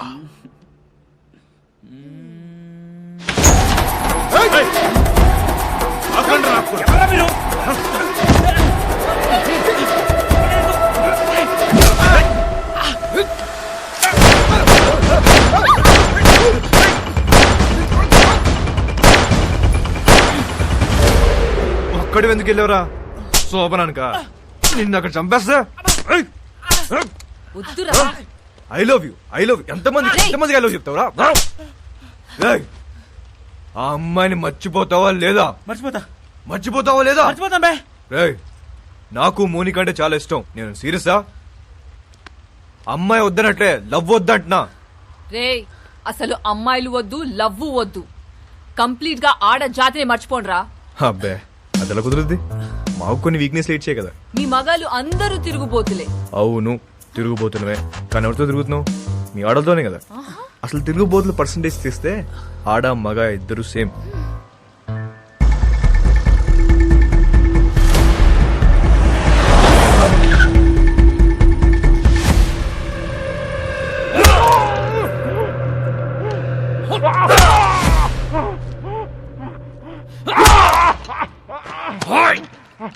అక్కడ ఒక్కడి ఎందుకు వెళ్ళావురా శోభనానిక నిన్ను అక్కడ చంపేస్తా. వద్దురా. ఐ లవ్ యూ ఎంతమందికి ఐ లవ్ చెప్తావురా? ఏయ్, ఆ అమ్మాయిని మర్చిపోతావా లేదా? మర్చిపోతావా లేదా? రేయ్, నాకు మోనిక అంటే చాలా ఇష్టం. నేను సీరియసా? అమ్మాయి వద్దనట్లే, లవ్ వద్దంటున్నా. రే, అసలు అమ్మాయిలు వద్దు, లవ్వు వద్దు. కంప్లీట్ గా ఆడ జాతిని మర్చిపోండ్రా. అబ్బే, అదెలా కుదురుద్ది? మాకు కొన్ని వీక్నెస్ లేట్చే కదా. మీ మగాళ్ళు అందరూ తిరుగుబోతులే. అవును, తిరుగుబోతున్నవే. కానీ ఎవరితో తిరుగుతున్నావు? మీ ఆడలతోనే కదా. అసలు తిరుగుబోతుల పర్సంటేజ్ తీస్తే ఆడ మగ ఇద్దరు సేమ్.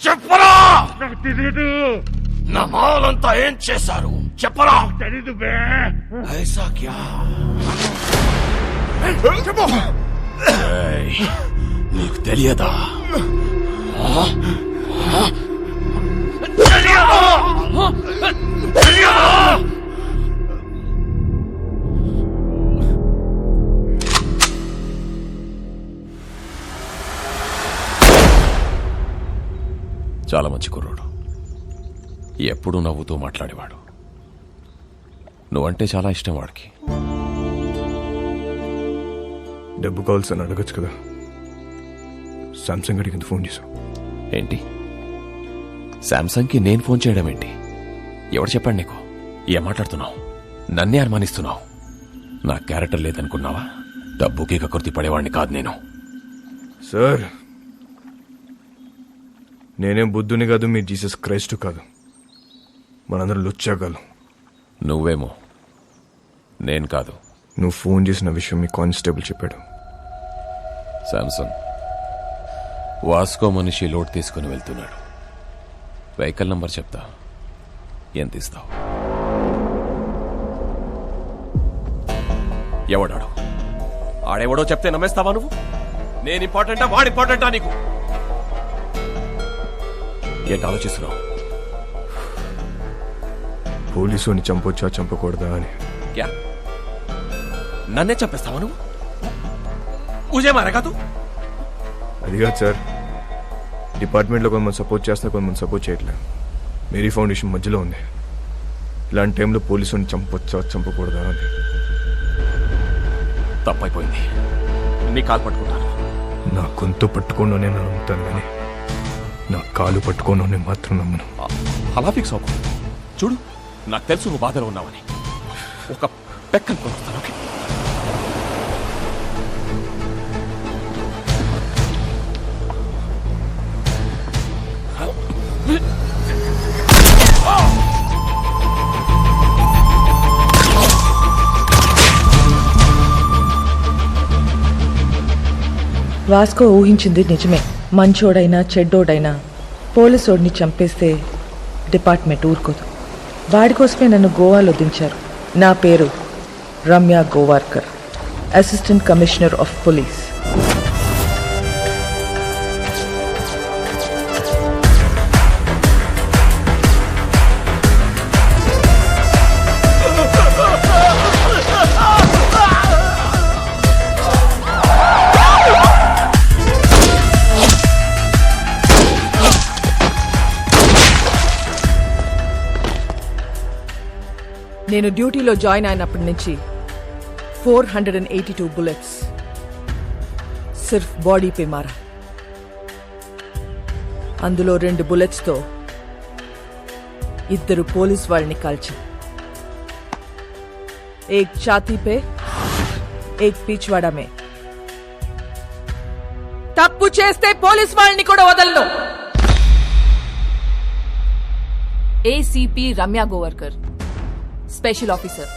చెప్పరా, నా మాలంతా ఏం చేశారు చెప్పరా? తెలీదు బే. ఐసా క్యా? ఏయ్, నీకు తెలియదా? చాలా మంచి కుర్రోడు, ఎప్పుడూ నవ్వుతూ మాట్లాడేవాడు. నువ్వంటే చాలా ఇష్టం వాడికి. డబ్బు కావాల్సి అని అడగచ్చు కదా. సామ్సంగ్ అడిగింది ఫోన్ చేశావు ఏంటి? శాంసంగ్కి నేను ఫోన్ చేయడం ఏంటి? ఎవడు చెప్పాడు నీకు? ఏం మాట్లాడుతున్నావు? నన్నే అనుమానిస్తున్నావు. నా క్యారెక్టర్ లేదనుకున్నావా? డబ్బుకి కకృతి పడేవాడిని కాదు నేను. సార్, నేనేం బుద్ధుని కాదు, మీ జీసస్ క్రైస్ట్ కాదు. మనందరం లుచ్చాగాలు. నువ్వేమో, నేను కాదు. నువ్వు ఫోన్ చేసిన విషయం మీ కానిస్టేబుల్ చెప్పాడు. శాంసంగ్ వాస్కో మనిషి లోడ్ తీసుకుని వెళ్తున్నాడు. వెహికల్ నంబర్ చెప్తా, ఎంత ఇస్తావు? ఎవడాడు? ఆడెవడో చెప్తే నమ్మేస్తావా నువ్వు? నేను ఇంపార్టెంటా వాడు ఇంపార్టెంటా నీకు? ఏంటి ఆలోచిస్తున్నావు? పోలీసుని చంపొచ్చా చంపకూడదా అని. క్యా నన్నే చంపేస్తావా నువ్వు? ముజే మారేగా తూ? అది కాదు సార్, డిపార్ట్మెంట్లో కొంతమంది సపోర్ట్ చేస్తున్నా, కొంతమంది సపోర్ట్ చేయట్లేదు. మేరీ ఫౌండేషన్ మధ్యలో ఉంది. ఇలాంటి టైంలో పోలీసుని చంపొచ్చా చంపకూడదా అని. తప్పైపోయింది. నీ కాలు పట్టుకుంటాను. నా గొంతు పట్టుకోను నేను నమ్ముతాను, కానీ నా కాలు పట్టుకోను నేను మాత్రం నమ్మను. అలా ఫిక్స్ అవ్వకు. చూడు, నాకు తెలుసు నువ్వు బాధలో ఉన్నావని. ఒక పెక్కను కొనుస్తాను. ఓకే? వాస్కో ఊహించింది నిజమే. మంచోడైనా చెడ్డోడైనా పోలీసోడిని చంపేస్తే డిపార్ట్మెంట్ ఊరుకోదు. వాడి కోసమే నన్ను గోవాలో దించారు. నా పేరు Ramya Govarkar, assistant commissioner of police. నేను డ్యూటీలో జాయిన్ అయినప్పటి నుంచి 482 బుల్లెట్స్ సిర్ఫ్ బాడీ పే మారా. అందులో 2 బుల్లెట్స్తో 2 పోలీస్ వాళ్ళని కాల్చా. एक छाती पे एक पिछवाड़ा में. తప్పు చేస్తే పోలీస్ వాళ్ళని కూడా వదలను. ACP Ramya Govarkar, special officer.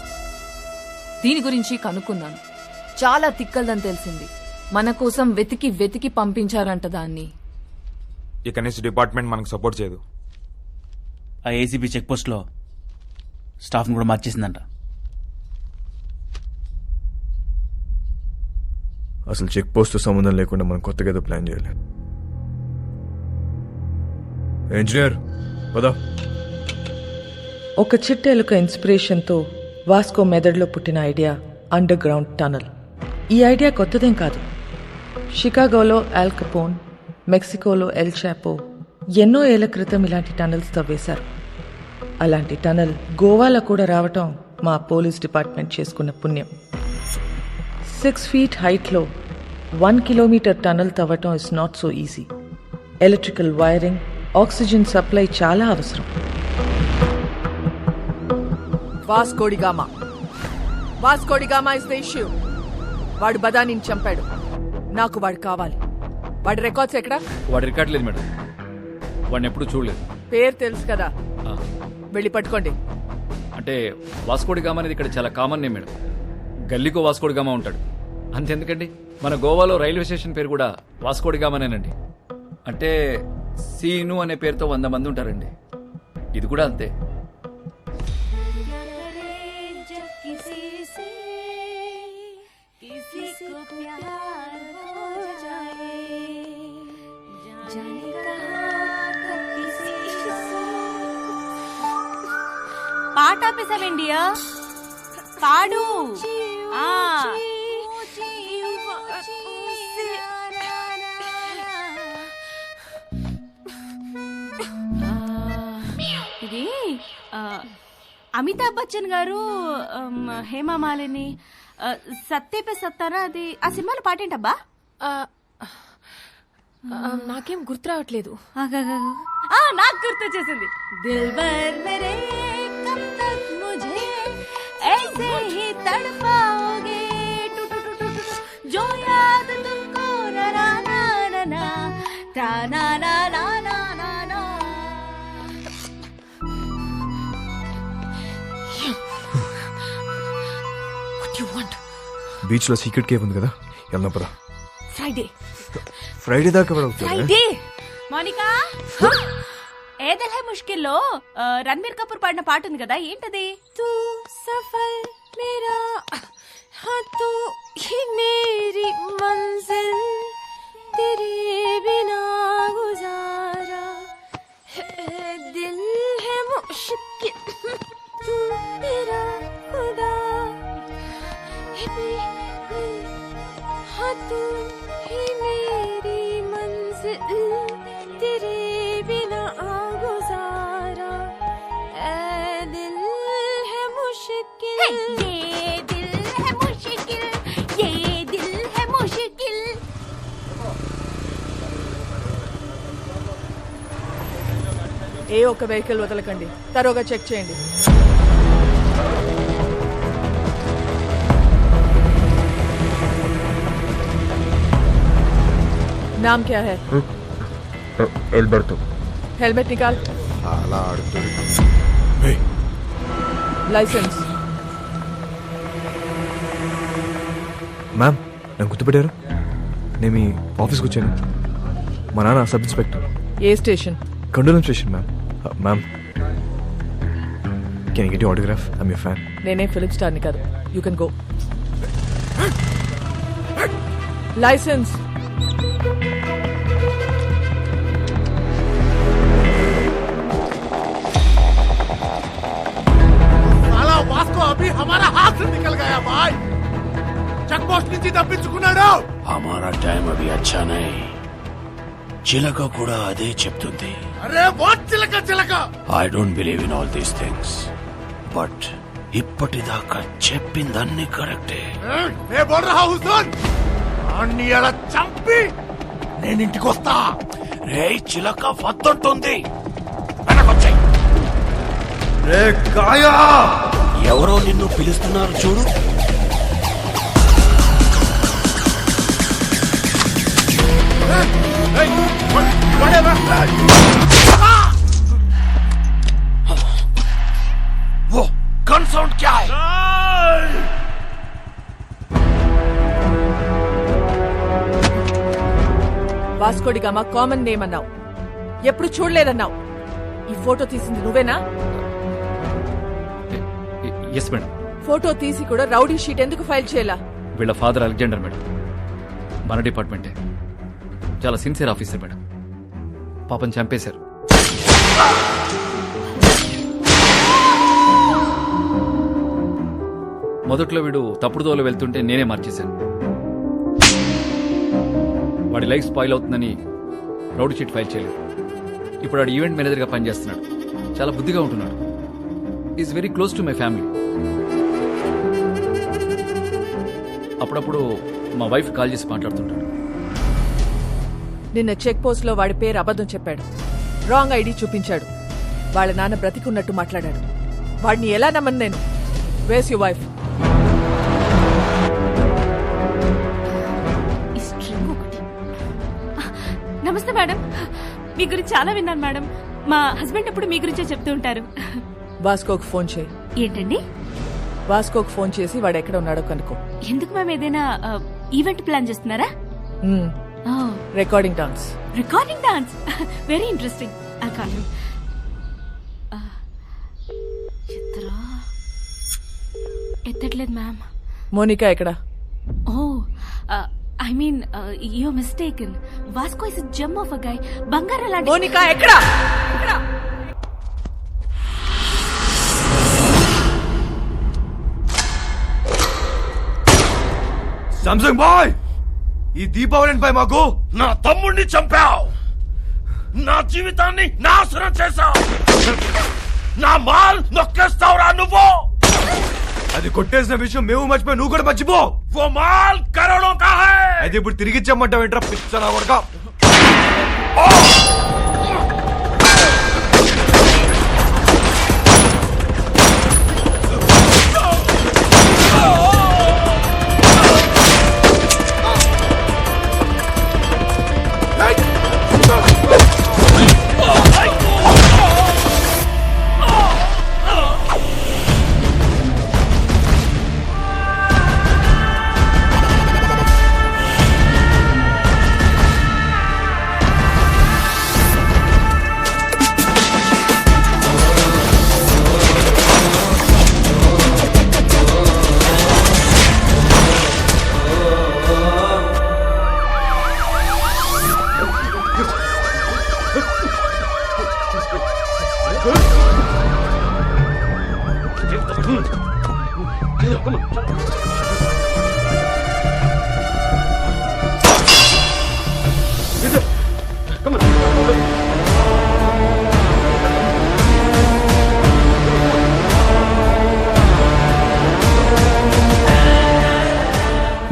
దీని గురించి కనుక్కున్నాను. చాలా తిక్కల్దని తెలిసింది. మన కోసం వెతికి వెతికి పంపించారంట దాన్ని. ఇక నుంచి డిపార్ట్మెంట్ మనకు సపోర్ట్ చేయదు. ఆ ఏసీబీ చెక్ పోస్ట్ లో స్టాఫ్ కూడా మార్చేసిందంట. అసలు చెక్ పోస్ట్ సంబంధం లేకుండా మనం కొత్తగా ఏదో ప్లాన్ చేయాలి. ఇంజనీర్ పదా. ఒక చిట్టెలుక ఇన్స్పిరేషన్తో వాస్కో మెదడులో పుట్టిన ఐడియా అండర్ గ్రౌండ్ టనల్. ఈ ఐడియా కొత్తదేం కాదు. షికాగోలో ఆల్ కెపోన్, మెక్సికోలో ఎల్ చాపో ఎన్నో ఏళ్ల క్రితం ఇలాంటి టనల్స్ తవ్వేశారు. అలాంటి టనల్ గోవాలో కూడా రావటం మా పోలీస్ డిపార్ట్మెంట్ చేసుకున్న పుణ్యం. 6 feet హైట్లో 1 kilometer టనల్ తవ్వటం is not so easy. Electrical wiring, oxygen supply చాలా అవసరం. Vasco da Gama is the issue. వాడు బదానిని చంపాడు. నాకు వాడు కావాలి. వాడి రికార్డ్స్ ఎక్కడ? వాడి రికార్డ్ లేదు మేడం. వాడిని ఎప్పుడు చూడలేదు. పేరు తెలుసు కదా, ఆ, వెళ్ళి పట్టుకోండి. అంటే వాస్కోడిగామా అనేది ఇక్కడ చాలా కామన్ నేమ్ మేడం. గల్లీకో వాస్కోడిగామా ఉంటాడు. అంతెందుకండి, మన గోవాలో రైల్వే స్టేషన్ పేరు కూడా వాస్కోడిగామానేనండి. అంటే సీను అనే పేరుతో 100 మంది ఉంటారండి. ఇది కూడా అంతే. పాట ఆపేసావేండియా? పాడు. ఇది అమితాబ్ బచ్చన్ గారు, హేమా మాలిని, సత్తే పే సత్తారా, అది ఆ సినిమాలో పాటేంటబ్బా? నాకేం గుర్తు రావట్లేదు. నాకు గుర్తొచ్చేసింది. దిల్బర్ మేరే కబ్ తక్ ముझे ऐसे ही तड़पाओगे टू टू टू टू जो याद तुमको ना ना ना ना ता ना ना ना ना ना ना. What do you want? Beach లో సీక్రెట్ కేవ్ ఉంది కదా, వెళ్దాం పదా. ఫ్రైడే దాకా ఫ్రైడే. మోనికా, ఏ దిల్ హై ముష్కిల్లో రణబీర్ కపూర్ పాడిన పాట ఉంది కదా, ఏంటది? తూ సఫల్ మేరా हाँ तू ही मेरी मंजिल तेरे बिना गुजारा दिल है मुश्किल तू मेरा खुदा हाँ तू ही मेरी मंजिल तेरे बिना गुजारा दिल है मुश्किल ये दिल है मुश्किल ये दिल है मुश्किल. ఏ ఒక్క వెహికల్ వదలకండి, తరోగా చెక్ చేయండి. नाम क्या है? एल्बर्टो. हेलमेट निकाल. అలా ఆడుతుంది. लाइसेंस. మ్యామ్, నన్ను గుర్తుపెట్టారు? నేను మీ ఆఫీస్కి వచ్చాను. మా నాన్న sub inspector. A station? కండోలం station ma'am. Ma'am, can you get your autograph? I'm your fan. నేనే ఫిలిం స్టార్ని కాదు. You can go. लाइसेंस. साला वास्को अभी हमारा हाथ से निकल गया भाई. చెక్ పోస్ట్ నుంచి తప్పించుకున్నాడు. हमारा टाइम अभी अच्छा नहीं. చిలక కూడా అదే చెప్తుంది. అరే వాట్ చిలక చిలక. I don't believe in all these things, but ఇప్పటిదాకా చెప్పిందన్నీ కరెక్టే. मैं बोल रहा हूँ सुन, అన్ని అలా చంపి నేను ఇంటికి వస్తా. రే చిలక వద్దంటుంది, వెనకొచ్చాయి. రే కాయా, ఎవరో నిన్ను పిలుస్తున్నారు చూడు. वो गन साउंड क्या है? వాస్కోడిగామా కామన్ నేమ్ అన్నావు, ఎప్పుడు చూడలేదన్నావు. ఈ ఫోటో తీసింది నువ్వేనా? Yes madam. ఫోటో తీసి కూడా రౌడీ షీట్ ఎందుకు ఫైల్ చేయాలా? వీళ్ళ ఫాదర్ అలెగ్జాండర్ మేడం, మన డిపార్ట్మెంటే. చాలా సిన్సియర్ ఆఫీసర్ మేడం. పాపం చంపేశారు. మొదట్లో వీడు తప్పుడు దోవలో వెళ్తుంటే నేనే మార్చేశాను. వాడి లైఫ్ స్పాయిల్ అవుతుందని రౌడీ షీట్ ఫైల్ చేయలేదు. ఇప్పుడు వాడు ఈవెంట్ మేనేజర్గా పనిచేస్తున్నాడు. చాలా బుద్ధిగా ఉంటున్నాడు. Is very close to my family. అప్పుడప్పుడు మా వైఫ్ కాల్ చేసి మాట్లాడుతుంటాడు. నిన్న చెక్ పోస్ట్ లో వాడి పేరు అబద్ధం చెప్పాడు. రాంగ్ ఐడి చూపించాడు. వాళ్ళ నాన్న బ్రతికున్నట్టు మాట్లాడాడు. వాడిని ఎలా నమ్మను నేను? వేస్ యు వైఫ్? నమస్తే మేడం. మీ గురించి చాలా విన్నాను మేడం. మా హస్బెండ్ ఎప్పుడు మీ గురించే చెప్తూ ఉంటారు. వాస్కోకి ఫోన్ చేయి. ఏంటండి? వాస్కోకి ఫోన్ చేసి వాడు ఎక్కడ ఉన్నాడో కనుక్కో. ఎందుకు మేము ఏదైనా ఈవెంట్ ప్లాన్ చేస్తున్నారా? Recording dance. Recording dance very interesting. ఎత్తట్లేదు మ్యామ్. మోనికా ఎక్కడ? Oh I mean you mistaken. Vasco is gem of a guy. బంగారం లాంటి. మోనికా ఎక్కడ? సామ్సంగ్ బాయ్, ఈ దీపావళిపై మాకు నా తమ్ముడిని చంపావు, నా జీవితాన్ని నాశనం చేశావు, నా మాల్ నొక్కేస్తావురా నువ్వు. అది కొట్టేసిన విషయం మేము మర్చిపోయి నువ్వు కూడా మర్చిపో. वो माल करोड़ों का है. అది ఇప్పుడు తిరిగి ఇచ్చామంటావు ఏంట్రా పిచ్చనా కొడకా?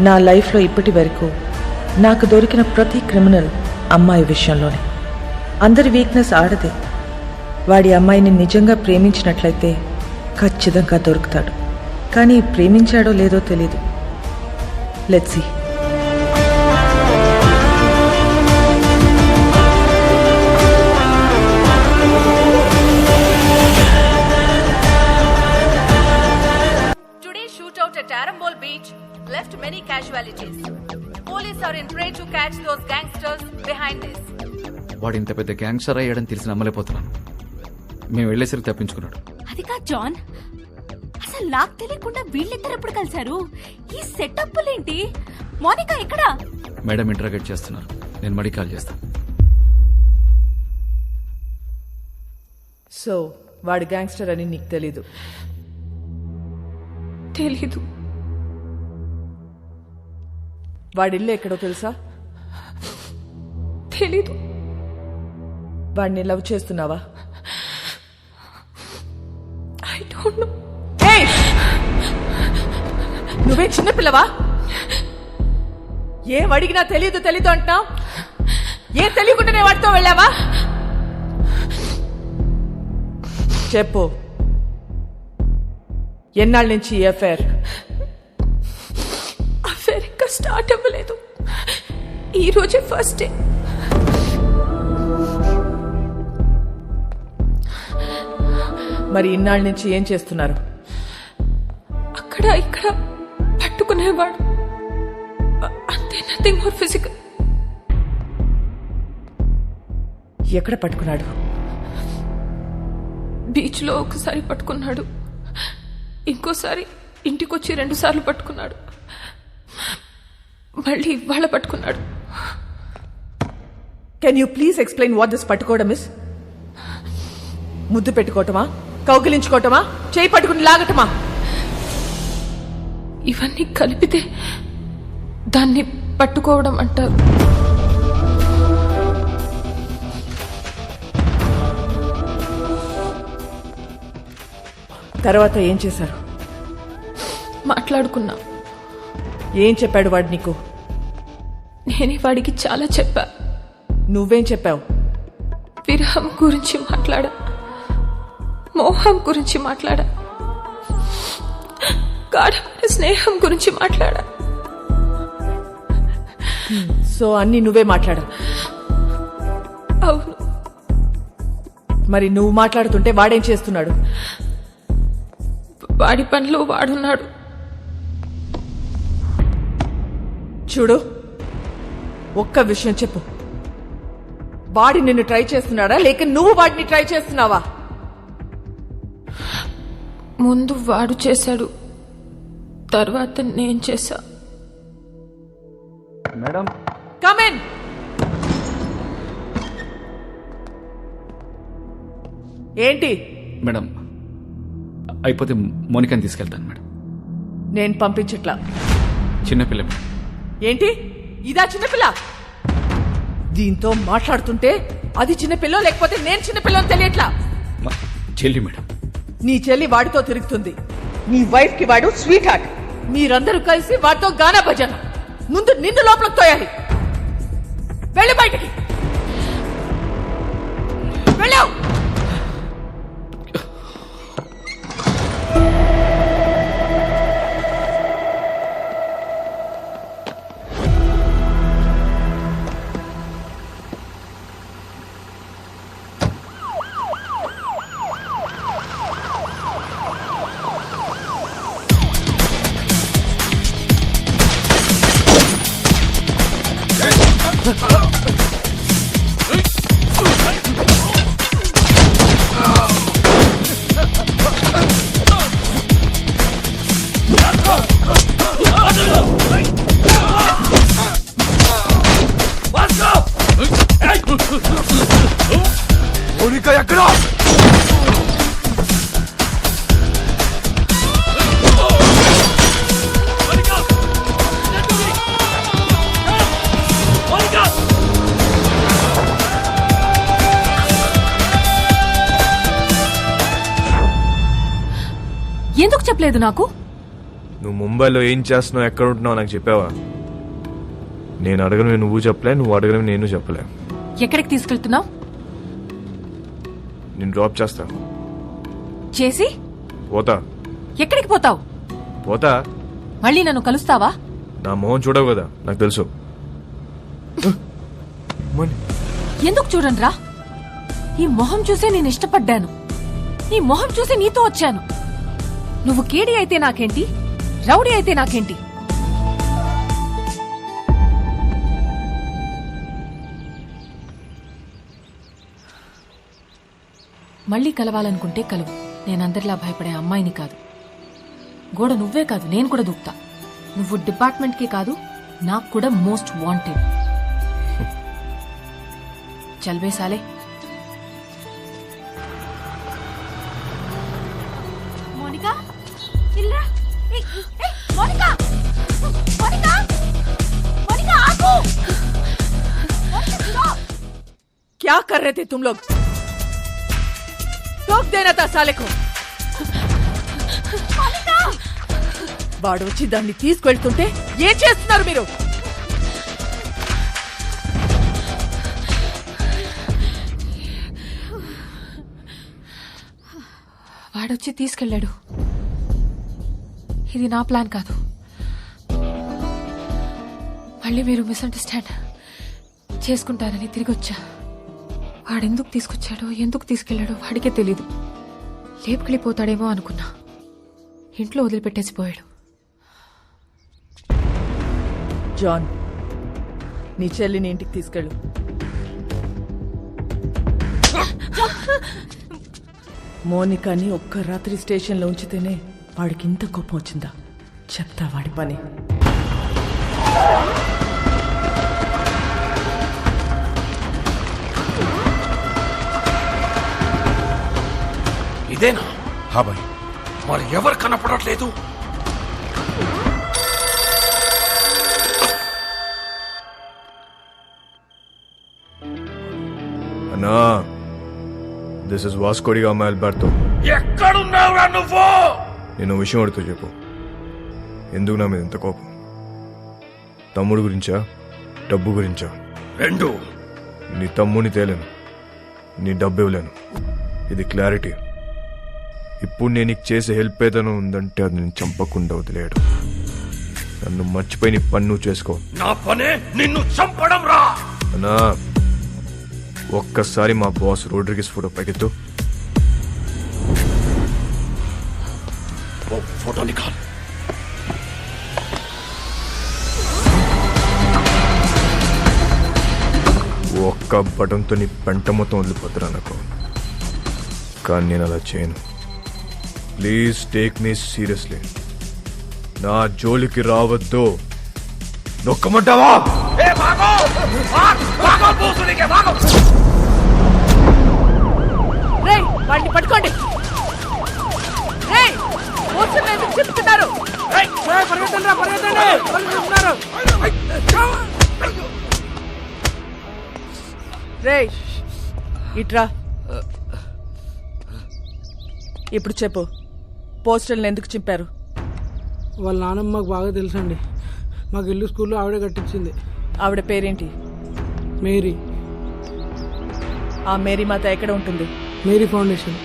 నా లైఫ్లో ఇప్పటి వరకు నాకు దొరికిన ప్రతి క్రిమినల్ అమ్మాయి విషయంలోనే. అందరి వీక్నెస్ ఆడదే. వాడి అమ్మాయిని నిజంగా ప్రేమించినట్లయితే ఖచ్చితంగా దొరుకుతాడు. కానీ ప్రేమించాడో లేదో తెలీదు. Let's see. Today's shootout at Arambol Beach left many casualties. Police are in prey to catch those gangsters behind this. వాడు ఇంత పెద్ద గ్యాంగ్స్టర్ అయ్యాడని తెలిసి నమ్మలేకపోతున్నాను. మేము వెళ్ళేసరికి తప్పించుకున్నాడు. అది కాదు జాన్, అసలు నాకు తెలియకుండా వీళ్ళిద్దరు ఎప్పుడు కలిశారు? ఈ సెటప్లేంటి? మోనికా ఎక్కడ? మేడం ఇంటరాగేట్ చేస్తున్నారు. నేను మడి కాల్ చేస్తాను. సో వాడు గ్యాంగ్స్టర్ అని నీకు తెలీదు? తెలీదు. వాడిల్లు ఎక్కడో తెలుసా? తెలీదు. వాడిని లవ్ చేస్తున్నావా? I don't know. నువ్వే చిన్నపిల్లవా? ఏం అడిగినా తెలీదు తెలీదు అంటున్నావు. ఏం తెలియకుండానే వాడితో వెళ్ళావా? చెప్పు, ఎన్నాళ్ళ నుంచి ఈ అఫైర్? అఫైర్ ఇంకా స్టార్ట్ అవ్వలేదు. ఈ రోజే ఫస్ట్ డే. మరి ఇన్నాళ్ళ నుంచి ఏం చేస్తున్నారు? అక్కడ ఇక్కడ పట్టుకునేవాడు అంతే. Nothing more physical. ఎక్కడ పట్టుకున్నాడు? బీచ్ లో ఒకసారి పట్టుకున్నాడు, ఇంకోసారి ఇంటికొచ్చి 2 సార్లు పట్టుకున్నాడు, మళ్ళీ ఇవాళ పట్టుకున్నాడు. Can you please explain what this పట్టుకోవడం ఇస్? ముద్దు పెట్టుకోవటమా, కౌగిలించుకోవటమా, చేయి పట్టుకుని లాగటమా? ఇవన్నీ కలిపితే దాన్ని పట్టుకోవడం అంటారు. తర్వాత ఏం చేశారు? మాట్లాడుకున్నా. ఏం చెప్పాడు వాడు నీకు? నేనే వాడికి చాలా చెప్పా. నువ్వేం చెప్పావు? విరహం గురించి మాట్లాడా, మోహం గురించి మాట్లాడా, గాఢమైన స్నేహం గురించి మాట్లాడా. సో అన్ని నువ్వే మాట్లాడా? అవును. మరి నువ్వు మాట్లాడుతుంటే వాడేం చేస్తున్నాడు? వాడి పనిలో వాడున్నాడు. చూడు, ఒక్క విషయం చెప్పు. వాడి నిన్ను ట్రై చేస్తున్నాడా లేక నువ్వు వాడిని ట్రై చేస్తున్నావా? ముందు వాడు చేశాడు, తర్వాత నేను చేశా. Madam, come in. ఏంటి? మేడం, అయిపోతే మోనికాని తీసుకెళ్తాను మేడం. నేను పంపించట్లా. చిన్నపిల్ల మేడం. ఏంటి ఇదా చిన్నపిల్ల? దీంతో మాట్లాడుతుంటే అది చిన్నపిల్ల లేకపోతే నేను చిన్నపిల్లని తెలియట్లా. చెల్లి మేడం. నీ చెల్లి వాడితో తిరుగుతుంది. నీ వైఫ్ కి వాడు స్వీట్ హార్ట్. మీరందరూ కలిసి వాడితో గానా భజన. ముందు నిన్ను లోపలికి తోయాలి. వెళ్ళి బయటికి వెళ్ళావు. మోనికా ఎక్కడ? ఎందుకు చెప్పలేదు నాకు? నువ్వు ముంబైలో ఏం చేస్తున్నావు, ఎక్కడ ఉంటున్నావు నాకు చెప్పావా? నేను అడగను నువ్వు చెప్పలే, నువ్వు అడగను నేను చెప్పలే. ఎక్కడికి తీసుకెళ్తున్నావు? నేను డ్రాప్ చేస్తా. చేసి పోతా. ఎక్కడికి పోతావు? పోతా. మళ్ళీ నన్ను కలుస్తావా? నా మొహం చూడవు కదా, నాకు తెలుసు. ఎందుకు చూడండిరా, ఈ మొహం చూసే నేను ఇష్టపడ్డాను. ఈ మొహం చూసి నీతో వచ్చాను. నువ్వు కేడి అయితే నాకేంటి, రౌడీ అయితే నాకేంటి? మళ్ళీ కలవాలనుకుంటే కలువు. నేనందరిలా భయపడే అమ్మాయిని కాదు. గోడ నువ్వే కాదు, నేను కూడా దూకుతా. నువ్వు డిపార్ట్మెంట్కే కాదు, నాకు కూడా మోస్ట్ వాంటెడ్. చల్వే సాలే. మోనికా ఇల్లా. మోనికా మోనికా మోనికా ఆగు. क्या कर रहे थे तुम लोग? टोक देना था साले को. వాడు వచ్చి దాన్ని తీసుకెళ్తుంటే ఏం చేస్తున్నారు మీరు? వాడొచ్చి తీసుకెళ్ళాడు. ఇది నా ప్లాన్ కాదు. మళ్ళీ మీరు మిస్అండర్స్టాండ్ చేసుకుంటారని తిరిగొచ్చా. వాడెందుకు తీసుకొచ్చాడో, ఎందుకు తీసుకెళ్లాడో వాడికే తెలీదు. లేపుకెళ్ళిపోతాడేమో అనుకున్నా. ఇంట్లో వదిలిపెట్టేసి పోయాడు. జాన్, నీ చెల్లిని ఇంటికి తీసుకెళ్ళు. మోనికాని ఒక్క రాత్రి స్టేషన్లో ఉంచితేనే వాడికి ఇంత కోపం వచ్చిందా? చెప్తా వాడి పని. ఇదేనా? హా భాయ్. మరి ఎవరు కనపడట్లేదు? అన్నా, దిస్ ఇస్ వాస్కోడిగామా అల్బర్టో. ఎక్కడున్నావురా నువ్వు? నేను విషయం అడుగుతూ చెప్పు. ఎందుకు నా మీద ఇంత కోపం? తమ్ముడు గురించా, డబ్బు గురించా? రెండు. నీ తమ్ముని తేలేను, నీ డబ్బు ఇవ్వలేను. ఇది క్లారిటీ. ఇప్పుడు నేను నీకు చేసే హెల్ప్ ఏదైనా ఉందంటే అది నేను చంపకుండా వదిలేయడు. నన్ను మర్చిపోయి నీ పని నువ్వు చేసుకో. నా పనే నిన్ను చంపడం రా. అన్నా, ఒక్కసారి మా బాస్ రోడ్రిగిస్ ఫోటో పైకెత్తు. ఫోటో నికాల్. ఒక్క బటన్తో నీ పెంట మొత్తం వదిలిపోతురా నాకు. కానీ నేను అలా చేయను. Please take me seriously. నా జోలికి రావద్దు. నొక్కమంటావా? వాడిని పట్టుకోండి. ఎందుకు చెప్తున్నారు? రేయ్, ఇట్రా. ఇప్పుడు చెప్పు, పోస్టర్లు ఎందుకు చింపారు? వాళ్ళ నాన్నమ్మ మాకు బాగా తెలుసండి. మాకు ఇల్లు స్కూల్లో ఆవిడే కట్టించింది. ఆవిడ పేరేంటి? మేరీ. ఆ మేరీ మాత ఎక్కడ ఉంటుంది? Mary foundation.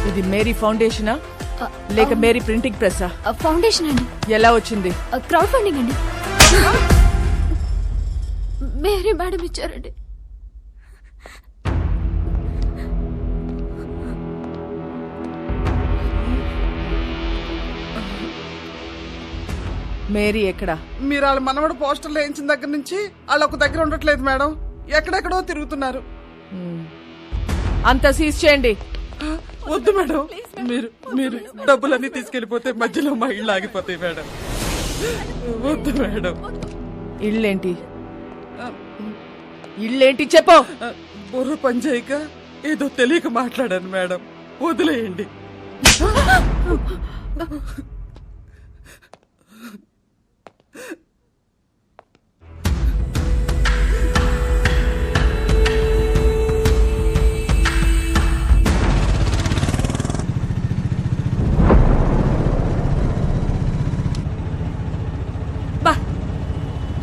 ఇది మేరీ ఫౌండేషనా లేక మేరీ ప్రింటింగ్ ప్రెస్సా? ఫౌండేషన్ అండి. ఎలా వచ్చింది? క్రౌడ్ ఫండింగ్ అండి. మేరీ మేడం ఇచ్చారండి. మేరీ ఎక్కడా? మీరు వాళ్ళ మనవడు పోస్టర్లు వేయించిన దగ్గర నుంచి వాళ్ళు ఒక దగ్గర ఉండట్లేదు మేడం. ఎక్కడెక్కడో తిరుగుతున్నారు. అంతా సీజ్ చేయండి. వద్దు మేడం, మీరు మీరు డబ్బులన్నీ తీసుకెళ్లిపోతే మధ్యలో మా ఇళ్ళు ఆగిపోతాయి మేడం. వద్దు మేడం. ఇళ్ళేంటి? ఇళ్ళేంటి చెప్పు. బుర్ర పనిచేయక ఏదో తెలియక మాట్లాడాను మేడం, వదిలేయండి.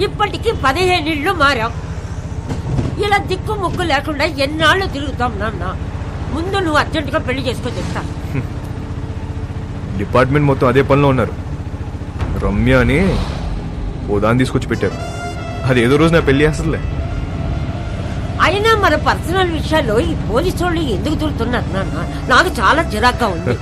ఇప్పటికి 15 ఇళ్ళు మారాం. ఇలా దిక్కు ముక్కు లేకుండా ఎన్నాళ్ళు తిరుగుతాం నాన్న. ముందు నువ్వు అర్జెంటుగా పెళ్లి చేసుకొని చెప్తా. డిపార్ట్మెంట్ మొత్తం అదే పనిలో ఉన్నారు. రమ్య అని ఓ దాన్ని తీసుకొచ్చి పెట్టారు. అది ఏదో రోజు నా పెళ్లి చేస్తుందిలే. అయినా మన పర్సనల్ విషయాల్లో ఈ పోలీసు వాళ్ళు ఎందుకు తిరుగుతున్నారు నాన్న? నాకు చాలా చిరాగ్గా ఉంది.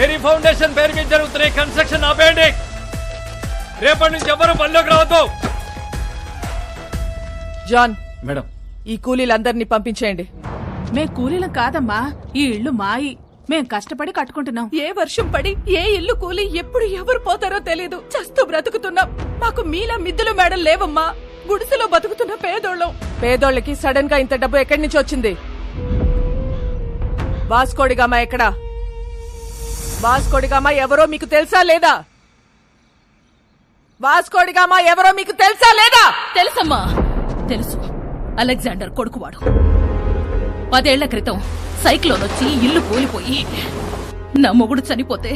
మేరీ ఫౌండేషన్ పేరు మీద జరుగుతున్న కన్స్ట్రక్షన్ ఆపేయండి. రేపటి నుంచి ఎవరు పనిలోకి రావద్దు. జాన్ మేడం, ఈ కూలీలందరినీ పంపించేయండి. మేం కూలీలం కాదమ్మా, ఈ ఇల్లు మాయి. మేం కష్టపడి కట్టుకుంటున్నాం. ఏ వర్షం పడి ఏ ఇల్లు కూలి ఎప్పుడు ఎవరు పోతారో తెలీదు. చస్తూ బ్రతుకుతున్నాం. మాకు మీలా మిద్దులు మేడలు లేవమ్మా. గుడిసెలో బతుకుతున్న పేదోళ్ళం. పేదోళ్ళకి సడన్ గా ఇంత డబ్బు ఎక్కడి నుంచి వచ్చింది? వాస్కోడిగామా ఎక్కడా? వాస్కోడిగామా ఎవరో మీకు తెలుసా లేదా? వాస్కోడిగామా ఎవరో మీకు తెలుసా లేదా? తెలుసమ్మా, తెలుసు. అలెగ్జాండర్ కొడుకువాడు. 10 ఏళ్ల క్రితం సైక్లోన్ వచ్చి ఇల్లు కూలిపోయి నా మొగుడు చనిపోతే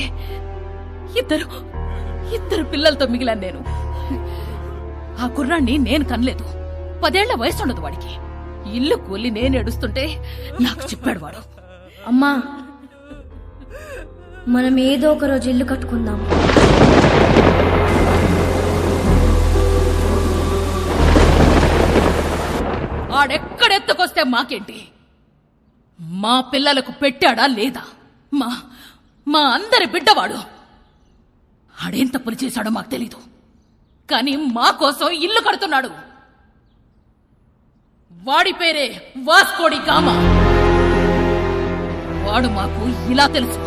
ఇద్దరు పిల్లలతో మిగిలాను నేను. ఆ కుర్రాన్ని నేను కనలేదు. 10 ఏళ్ల వయసు ఉండదు వాడికి. ఇల్లు కూలి నేను ఏడుస్తుంటే నాకు చెప్పాడు వాడు. అమ్మా, మనం ఏదో ఒక రోజు ఇల్లు కట్టుకుందాం. ఆడెక్కడెత్తుకొస్తే మాకేంటి? మా పిల్లలకు పెట్టాడా లేదా? మా అందరి బిడ్డవాడు. ఆడేం తప్పులు చేశాడో మాకు తెలీదు, కానీ మా కోసం ఇల్లు కడుతున్నాడు. వాడి పేరే వాస్కోడి గామా. వాడు మాకు ఇలా తెలుసు,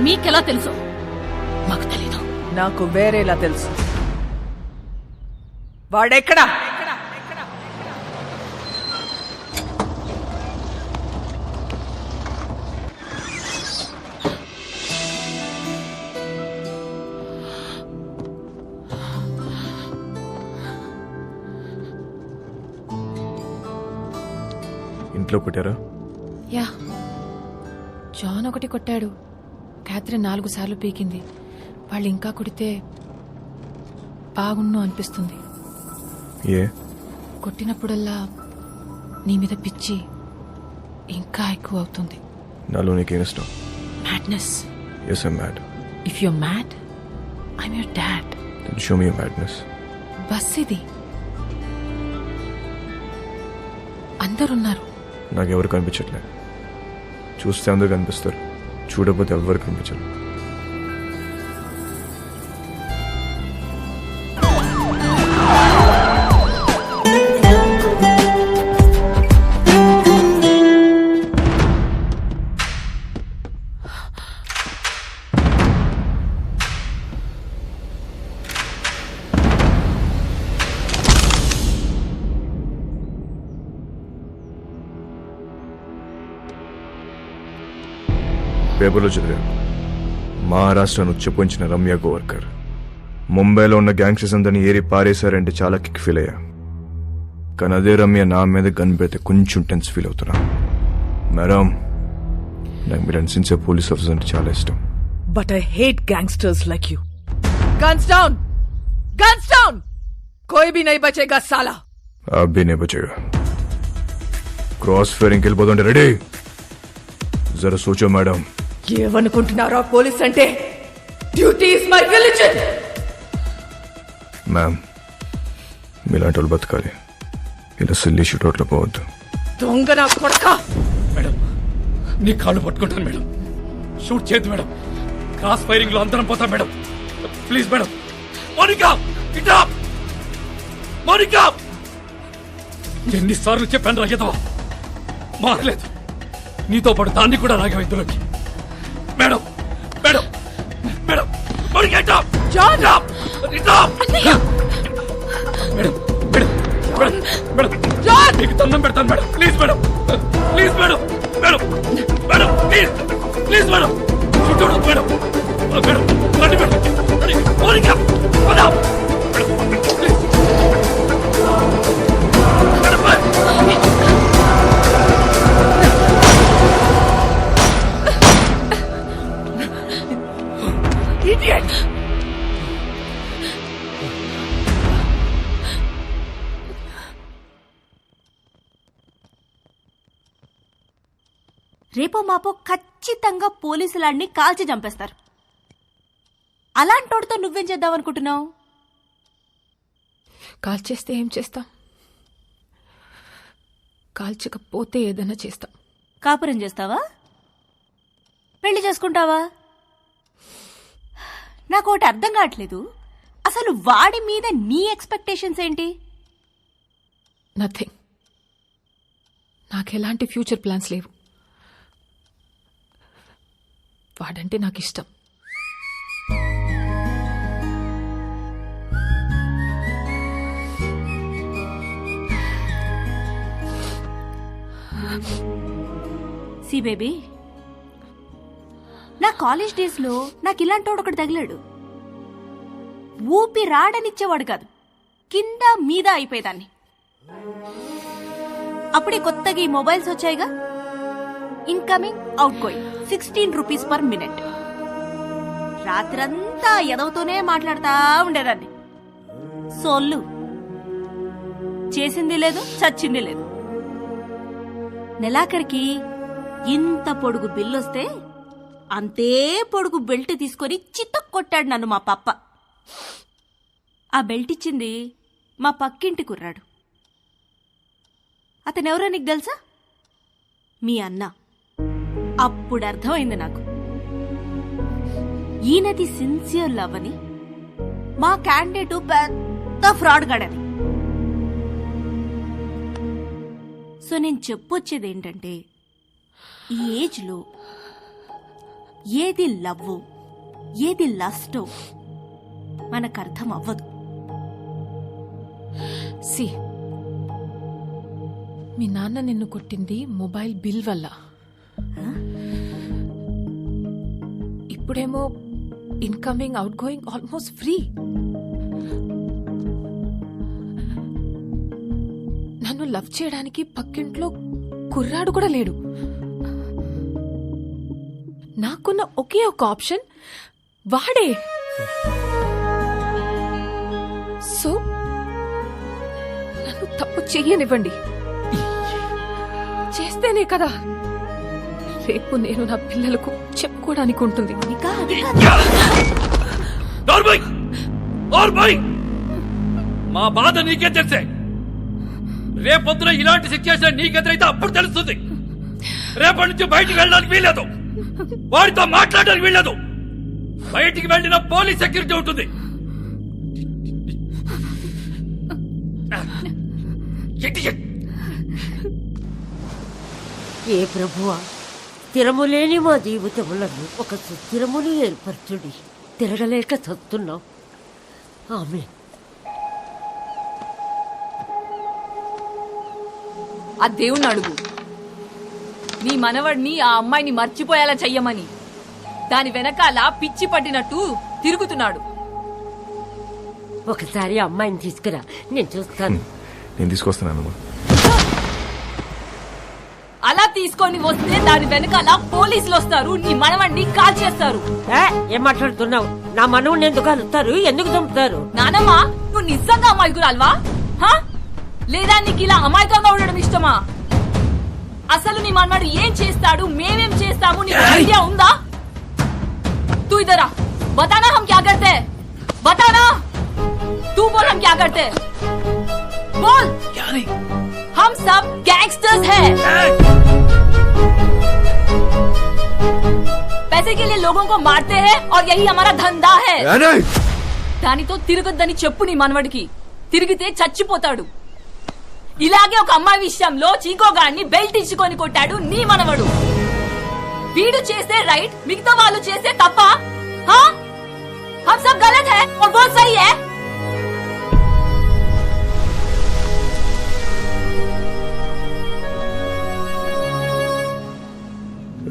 మీకెలా తెలుసు మాకు తెలీదు. నాకు వేరేలా తెలుసు. వాడెక్కడా? ఇంట్లో కొట్టారా? యా, జాన్ ఒకటి కొట్టాడు, క్యాథరిన్ 4 సార్లు పీకింది. వాళ్ళు ఇంకా కొడితే బాగున్ను అనిపిస్తుంది. ఏ? కొట్టినప్పుడల్లా నీ మీద పిచ్చి ఇంకా ఎక్కువ అవుతుంది. నాలో నీకేం ఇష్టం? Madness. Yes, I'm mad. If you're mad, I'm your dad. Then show me your madness. Bus ఇది, అందరున్నారు. నాకెవరు కనిపించట్లే. చూస్తే అందరు కనిపిస్తారు, చూడకపోతే ఎవరు కనిపించరు. పేపర్లో చదివా, మహారాష్ట్రను ఉచ్చపోంచిన రమ్య గోవర్కర్ ముంబైలో ఉన్న గ్యాంగ్స్టర్స్ అందరినీ ఏరి పారేశారంటే చాలా కిక్ ఫీల్ అయ్యా. కానీ అదే రమ్య నా మీద గన్ పెడితే కొంచెం టెన్స్ ఫీల్ అవుతున్నా. మేడం, నాకు మీరు సిన్సియర్ పోలీస్ ఆఫీసర్ అంటే చాలా ఇష్టం. But I hate gangsters like you. Guns down! Guns down! कोई भी नहीं बचेगा साला. आप भी नहीं बचेगा. क्रॉस ఫైరింగ్ వెళ్ళిపోతుంటే రెడీ. జరా సోచో మేడం. ఏమనుకుంటున్నారా పోలీస్ అంటే? Duty is my religion. Ma'am, మీలాంటి వాళ్ళు బతకాలి, ఇలా సిల్లీ షూట్అవుట్లో పోవద్దు. దొంగ నా కొడక. మేడం, నీ కాళ్ళు పట్టుకుంటాను మేడం. షూట్ చేయద్దు మేడం. క్రాస్ ఫైరింగ్ లో అందరం పోతాం మేడం. Please madam. మోనికా, ఇట్రా. మోనికా, ఎన్నిసార్లు చెప్పాను రాగేదో మారలేదు. నీతో పాటు దాన్ని కూడా రాగా ఇందులోకి. మేడం, మేడం, మేడం, మోనికా ఇట్రా. జాన్, ఇట్రా. Madam, madam, madam, madam, John, నీకు దండం పెడతాను madam. Please madam, please madam, madam, madam, please, please madam. చూడు మేడం, మేడం, రండి మేడం. మోనికా, పదాం. Madam, please. Idiot! రేపో మాపో ఖచ్చితంగా పోలీసులాన్ని కాల్చి చంపేస్తారు. అలాంటోడితో నువ్వేం చేద్దామనుకుంటున్నావు? కాల్చేస్తే ఏం చేస్తాం? కాల్చకపోతే ఏదైనా చేస్తాం. కాపురం చేస్తావా? పెళ్లి చేసుకుంటావా? నాకు ఒకటి అర్థం కావట్లేదు. అసలు వాడి మీద నీ ఎక్స్పెక్టేషన్స్ ఏంటి? నథింగ్. నాకు ఎలాంటి ఫ్యూచర్ ప్లాన్స్ లేవు. వాడంటే నాకు ఇష్టం. సి బేబీ, నా కాలేజ్ డేస్ లో నాకు ఇలాంటోడు ఒకటి తగిలాడు. ఊపి రాడనిచ్చేవాడు కాదు, కింద మీద అయిపోయేదాన్ని. అప్పుడే కొత్తగా ఈ మొబైల్స్ వచ్చాయిగా, incoming outgoing 16 rupees per minute. రాత్రంతా ఎదవుతూనే మాట్లాడుతూ ఉండేదాన్ని. సోళ్ళు చేసింది లేదు, చచ్చింది లేదు. నెలాఖరికి ఇంత పొడుగు బిల్లొస్తే అంతే పొడుగు బెల్ట్ తీసుకొని చితక్ కొట్టాడు నన్ను మా పప్ప. ఆ బెల్ట్ ఇచ్చింది మా పక్కింటి కుర్రాడు. అతనెవరో నీకు తెలుసా? మీ అన్న. అప్పుడు అర్థమైంది నాకు, ఈయనది సిన్సియర్ లవ్ అని, మా క్యాండిడేట్ పెద్ద ఫ్రాడ్ గడని. సో నేను చెప్పొచ్చేది ఏంటంటే, ఈ ఏజ్ లో ఏది లవ్ ఏది లస్టో మనకు అర్థం అవ్వదు. సి, మీ నాన్న నిన్ను కొట్టింది మొబైల్ బిల్ వల్ల. ఇప్పుడేమో incoming out going almost free. నన్ను లవ్ చేయడానికి పక్కింట్లో కుర్రాడు కూడా లేడు. నాకున్న ఒకే ఒక ఆప్షన్ వాడే. సో నన్ను తప్పు చెయ్యనివ్వండి. చేస్తేనే కదా రేపు నేను నా పిల్లలకు చెప్పుకోవడానికి ఉంటుంది. మా బాధ నీకే తెలిసే. రేపొద్దున ఇలాంటి సిచ్యువేషన్ నీకెదురైతే అప్పుడు తెలుస్తుంది. రేపటి నుంచి బయటికి వెళ్ళడానికి వీల్లేదు, వాడితో మాట్లాడడానికి వీల్లేదు. బయటికి వెళ్ళిన పోలీస్ సెక్యూరిటీ ఉంటుంది. ఏ ప్రభువా, స్థిరము లేని మా జీవితములను ఒక సుస్థిరమును ఏర్పరచుడి. తిరగలేక చస్తున్నాం. ఆమె ఆ దేవుణ్ణి అడుగు, నీ మనవడిని ఆ అమ్మాయిని మర్చిపోయేలా చెయ్యమని. దాని వెనకాల పిచ్చి పట్టినట్టు తిరుగుతున్నాడు. ఒకసారి అమ్మాయిని తీసుకురా, నేను చూస్తాను. నేను తీసుకొస్తాను. అలా తీసుకొని వస్తే దాని వెనకాల పోలీసులు వస్తారు, నీ మనవడిని కాల్ చేస్తారు. ఏం మాట్లాడుతున్నావు? నా మనవుని ఎందుకు కలుస్తారు? ఎందుకు చంపుతారు? నానమ్మ, నువ్వు నిజంగా అమాయకురాల్వా? లేదా నీకు ఇలా అమాయకంగా ఉండడం ఇష్టమా? అసలు నీ మనవాడు ఏం చేస్తాడు, మేమేం చేస్తాము, నీకు ఐడియా ఉందా? तू इधर आ, बताना हम क्या करते हैं, बताना. तू बोल हम क्या करते हैं, बोल. क्या नहीं, हम सब गैंगस्टर्स हैं. पैसे के लिए लोगों को मारते हैं और यही हमारा धंधा है. దానితో తిరగొద్దని చెప్పు నీ మనవడికి. తిరిగితే చచ్చిపోతాడు. ఇలాగే ఒక అమ్మాయి విషయంలో చీకోగాడిని బెల్ట్ ఇచ్చుకొని కొట్టాడు నీ మనవడు. వీడు చేస్తే రైట్, మిగతా వాళ్ళు చేస్తే తప్ప? हम सब गलत है और वो सही है.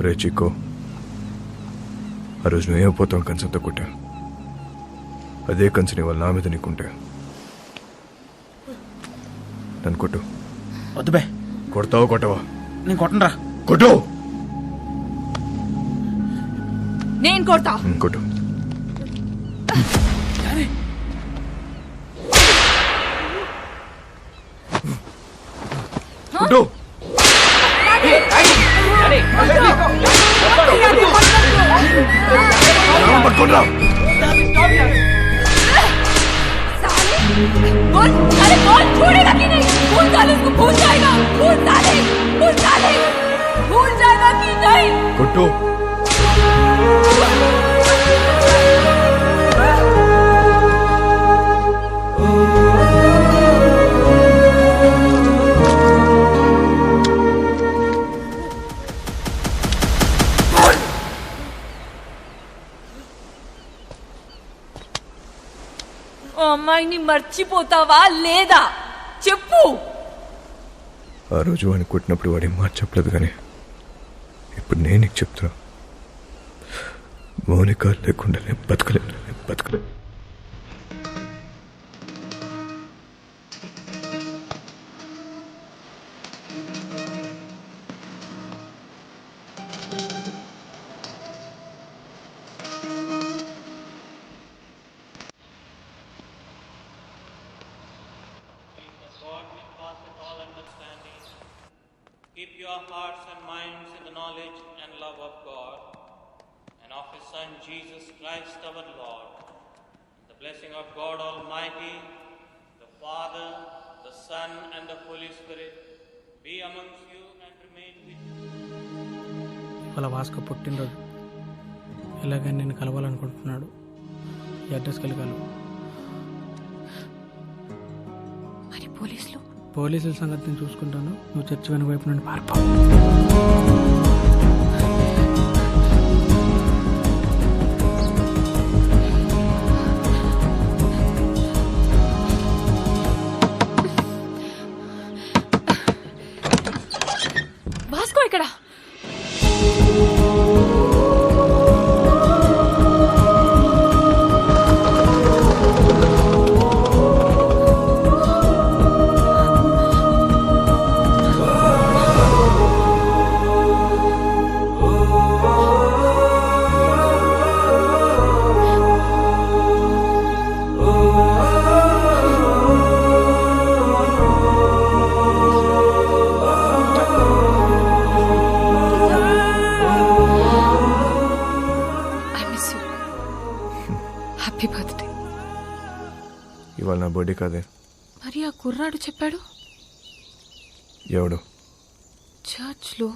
రే చిక్కో, ఆ రోజు నువ్వేమైపోతావు కంచంతో కొట్టా. అదే కంచని వాళ్ళు నా మీద నీకుంటే నన్ను కొట్టు. వద్దు బే. కొడతావా కొట్టవా? నేను కొట్టనరా. కొట్టు. నేను కొడతా. కొట్టు. కొట్టు. పట్టుకోండి. बोल, अरे बोल, छोड़ेगा कि नहीं? भूल जाए उसको, भूल जाएगा. भूल जाए, भूल जाए, भूल जाएगा कि नहीं? కొట్టు. అమ్మాయిని మర్చిపోతావా లేదా చెప్పు. ఆ రోజు వాడిని కొట్టినప్పుడు వాడి మాట చెప్పలేదు, కానీ ఇప్పుడు నేను నీకు చెప్తున్నా. మౌనిక లేకుండా నేను బతకలేను. Keep your hearts and minds in the knowledge and love of God and of His Son Jesus Christ our Lord. The blessing of God Almighty, the Father, the Son and the Holy Spirit be amongst you and remain with you. వాళ్ళ Vasco పుట్టినరోజు ఎలాగైనా నేను కలవాలనుకుంటున్నాడు. ఈ అడ్రస్కి వెళ్ళి కలవు. మరి పోలీసులు? పోలీసుల సంగతి నేను చూసుకుంటాను. నువ్వు చర్చి వెనుక వైపు నుండి పారిపో. వాస్కో ఇక్కడ. Happy birthday. ఇవాళ నా బర్త్డే కాదే. మరి ఆ కుర్రాడు చెప్పాడు. ఎవడు? చర్చ్లో.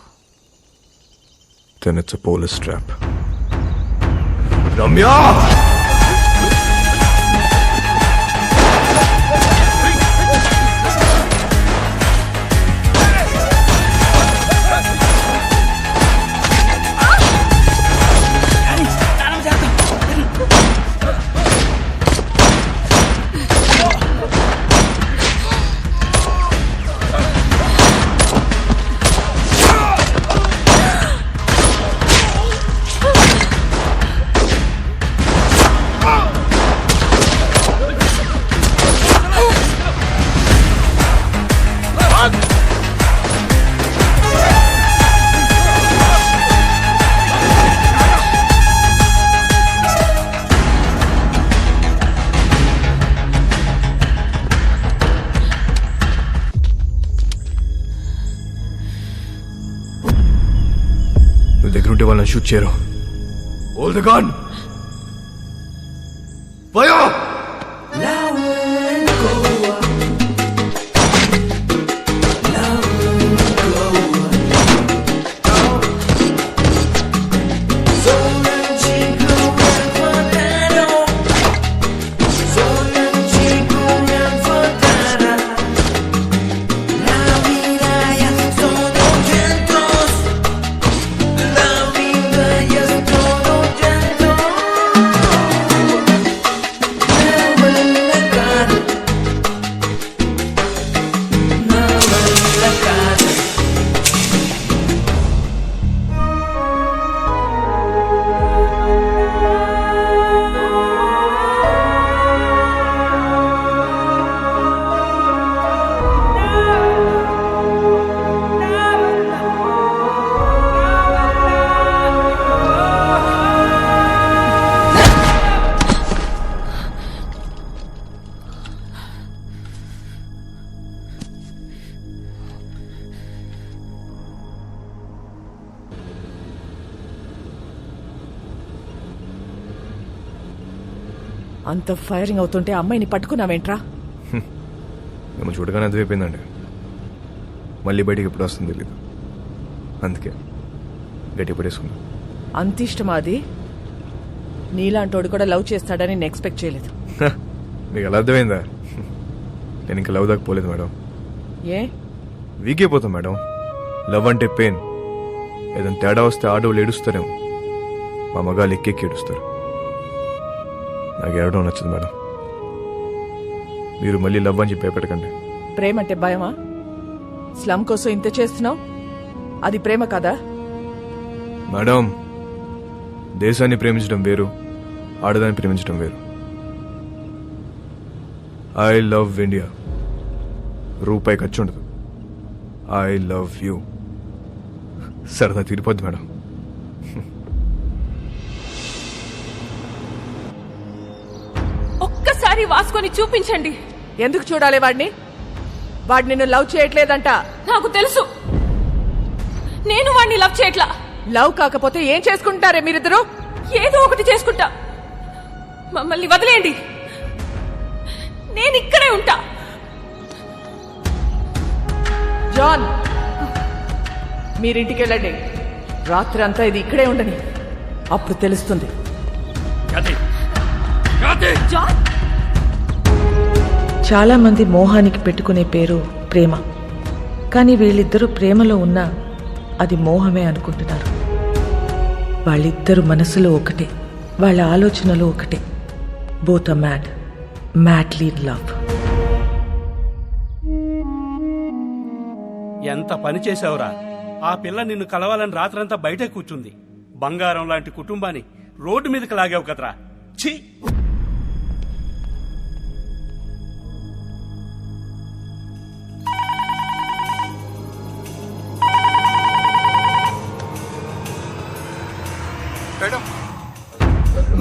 Then it's a police trap. Ramya! నువ్వు దగ్గర ఉంటే వాళ్ళని షూట్ చేయరు. Hold the gun! Fire! అంత ఫైరింగ్ అవుతుంటే అమ్మాయిని పట్టుకున్నావేంట్రా? మేము చూడగానే అర్థమైపోయిందండి. మళ్ళీ బయటికి ఎప్పుడు వస్తుంది తెలీదు. అందుకే గట్టి పడేసుకున్నా. అంత ఇష్టమా అది? నీలాంటోడు కూడా లవ్ చేస్తాడని నేను ఎక్స్పెక్ట్ చేయలేదు. మీకు ఎలా అర్థమైందా? నేను ఇంకా లవ్ దాకా పోలేదు మేడం. ఏ? వీక్ అయిపోతాం మేడం. లవ్ అంటే పెయిన్. ఏదైనా తేడా వస్తే ఆడవాళ్ళు ఏడుస్తారేమో. మా మగాళ్ళు ఎక్కెక్కి ఏడుస్తారు. నాకు ఏడవడం నచ్చదు మేడం. మీరు మళ్ళీ లవ్ అని చెప్పి భయపెట్టకండి. ప్రేమ అంటే భయమా? స్లమ్ కోసం ఇంత చేస్తున్నావు, అది ప్రేమ కదా? మేడం, దేశాన్ని ప్రేమించడం వేరు, ఆడదాన్ని ప్రేమించడం వేరు. I love India. రూపాయి ఖర్చు ఉండదు. I love you. సరదా తీరిపోద్ది మేడం. ఒక్కసారి వాసుకొని చూపించండి. ఎందుకు చూడాలి వాడిని? వాడు నిన్ను లవ్ చేయట్లేదంట. నాకు తెలుసు. నేను వాడిని లవ్ చేయట్లా. లవ్ కాకపోతే ఏం చేసుకుంటారే మీరిద్దరు? ఏదో ఒకటి చేసుకుంటా. మమ్మల్ని వదిలేయండి. నేను ఇక్కడే ఉంటా. జాన్, మీరింటికి వెళ్ళండి. రాత్రి అంతా ఇది ఇక్కడే ఉండని. అప్పుడు తెలుస్తుంది. చాలా మంది మోహానికి పెట్టుకునే పేరు ప్రేమ. కానీ వీళ్ళిద్దరూ ప్రేమలో ఉన్నా అది మోహమే అనుకుంటున్నారు. వాళ్ళిద్దరు మనసులో ఒకటే, వాళ్ళ ఆలోచనలు ఒకటే. Both are mad, madly in love. ఎంత పని చేశావురా! ఆ పిల్ల నిన్ను కలవాలని రాత్రంతా బయటే కూర్చుంది. బంగారం లాంటి కుటుంబాన్ని రోడ్డు మీదకి లాగావు కదరా. ఛీ! మేడం,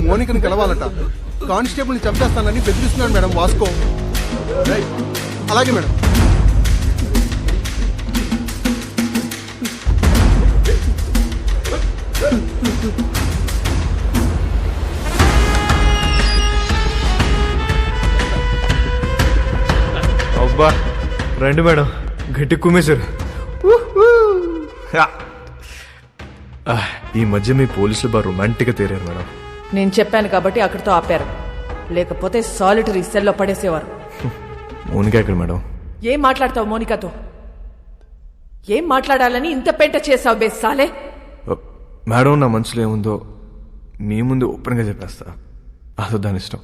మోనికని కలవాలట. కానిస్టేబుల్ని చంపేస్తానని బెదిరిస్తున్నాడు మేడం వాస్కో. అలాగే మేడం. అబ్బా రండి మేడం, గట్టి కుమ్మేశారు. ఈ మధ్య మీ పోలీసులు బాగా రొమాంటిక్గా తేరారు మేడం. నేను చెప్పాను కాబట్టి అక్కడితో ఆపారు, లేకపోతే సాలిటరీ సెల్లో పడేసేవారు. మోనిక ఎక్కడ మేడం? ఏం మాట్లాడతావు మోనికతో? ఏం మాట్లాడాలని ఇంత పెంట చేసావు బేసాలే? మేడం, నా మనసులో ఏముందో మీ ముందు ఓపెన్గా చెప్పేస్తా. అసలు దాని ఇష్టం.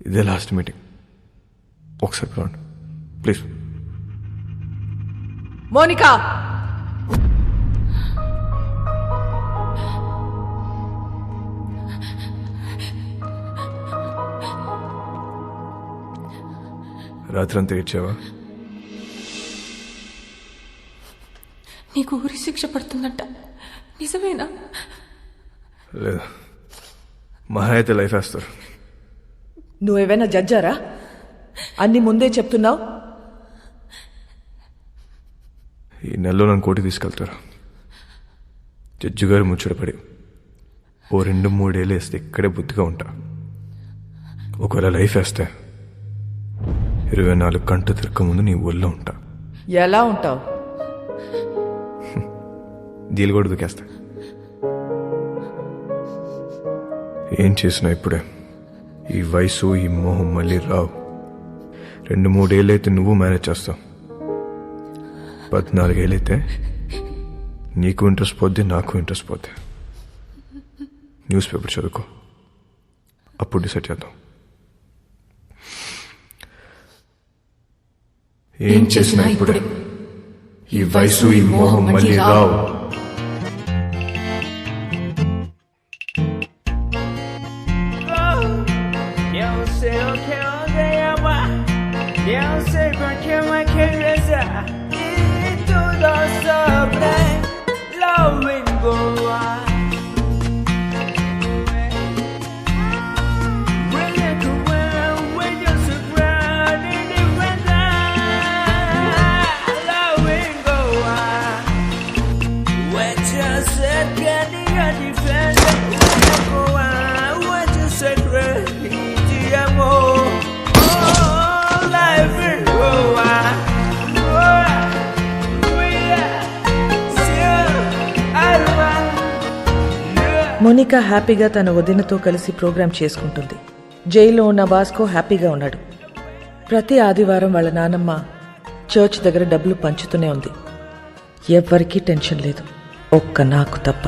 ఇదే లాస్ట్ మీటింగ్, ఒకసారి పిలవండి ప్లీజ్. మోనికా, రాత్రంతా ఏడ్చావా? నీకు ఊరి శిక్ష పడుతుందంట, నిజమేనా? లేదా, మహా అయితే లైఫ్ వేస్తారు. నువ్వేమైనా జడ్జారా? అన్ని ముందే చెప్తున్నావు. ఈ నెలలో నన్ను కోర్టుకి తీసుకెళ్తారు. జడ్జి గారు ముచ్చటపడి ఓ 2-3 ఏళ్ళు వేస్తే ఇక్కడే బుద్ధిగా ఉంటా. ఒకవేళ లైఫ్ వేస్తే 24 గంటలు తిరగక ముందు నీ ఊళ్ళో ఉంటా. ఎలా ఉంటావు? దీలు కూడా దుకేస్తా. ఏం చేసినా ఇప్పుడే. ఈ వయసు, ఈ మోహం మళ్ళీ రావు. 2-3 ఏళ్ళైతే నువ్వు మేనేజ్ చేస్తావు. 14 ఏళ్ళైతే నీకు ఇంట్రెస్ట్ పోద్ది, నాకు ఇంట్రెస్ట్ పోద్ది. న్యూస్ పేపర్ చదువుకో, అప్పుడు డిసైడ్ చేద్దాం. ఏం చేసినా ఇప్పుడే. ఈ వయసు, ఈ మోహం మళ్ళీ రావు. మోనికా హ్యాపీగా తన వదినతో కలిసి ప్రోగ్రాం చేసుకుంటుంది. జైల్లో ఉన్న వాస్కో హ్యాపీగా ఉన్నాడు. ప్రతి ఆదివారం వాళ్ళ నానమ్మ చర్చ్ దగ్గర డబ్బులు పంచుతూనే ఉంది. ఎవ్వరికీ టెన్షన్ లేదు, ఒక్క నాకు తప్ప.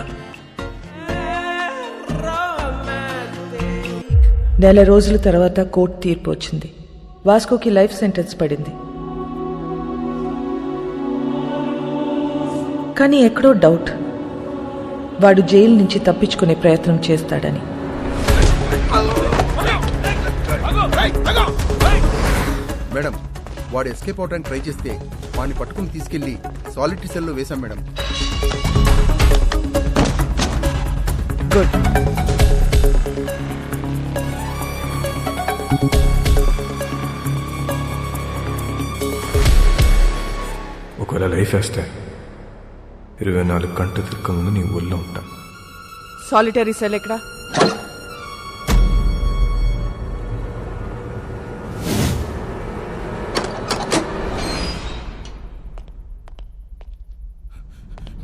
నెల రోజుల తర్వాత కోర్టు తీర్పు వచ్చింది. వాస్కోకి లైఫ్ సెంటెన్స్ పడింది. కానీ ఎక్కడో డౌట్, వాడు జైలు నుంచి తప్పించుకునే ప్రయత్నం చేస్తాడని. మేడం, వాడు ఎస్కేప్ అవడానికి ట్రై చేస్తే వాడిని పట్టుకుని తీసుకెళ్లి సాలిటరీ సెల్లో వేశాం మేడం. గుడ్. ఒకవేళ లైఫ్ వేస్తే 24 గంటలు తిరగక ముందు నీ ఊళ్ళో ఉంటా. సాలిటరీ సెల్ ఎక్కడా?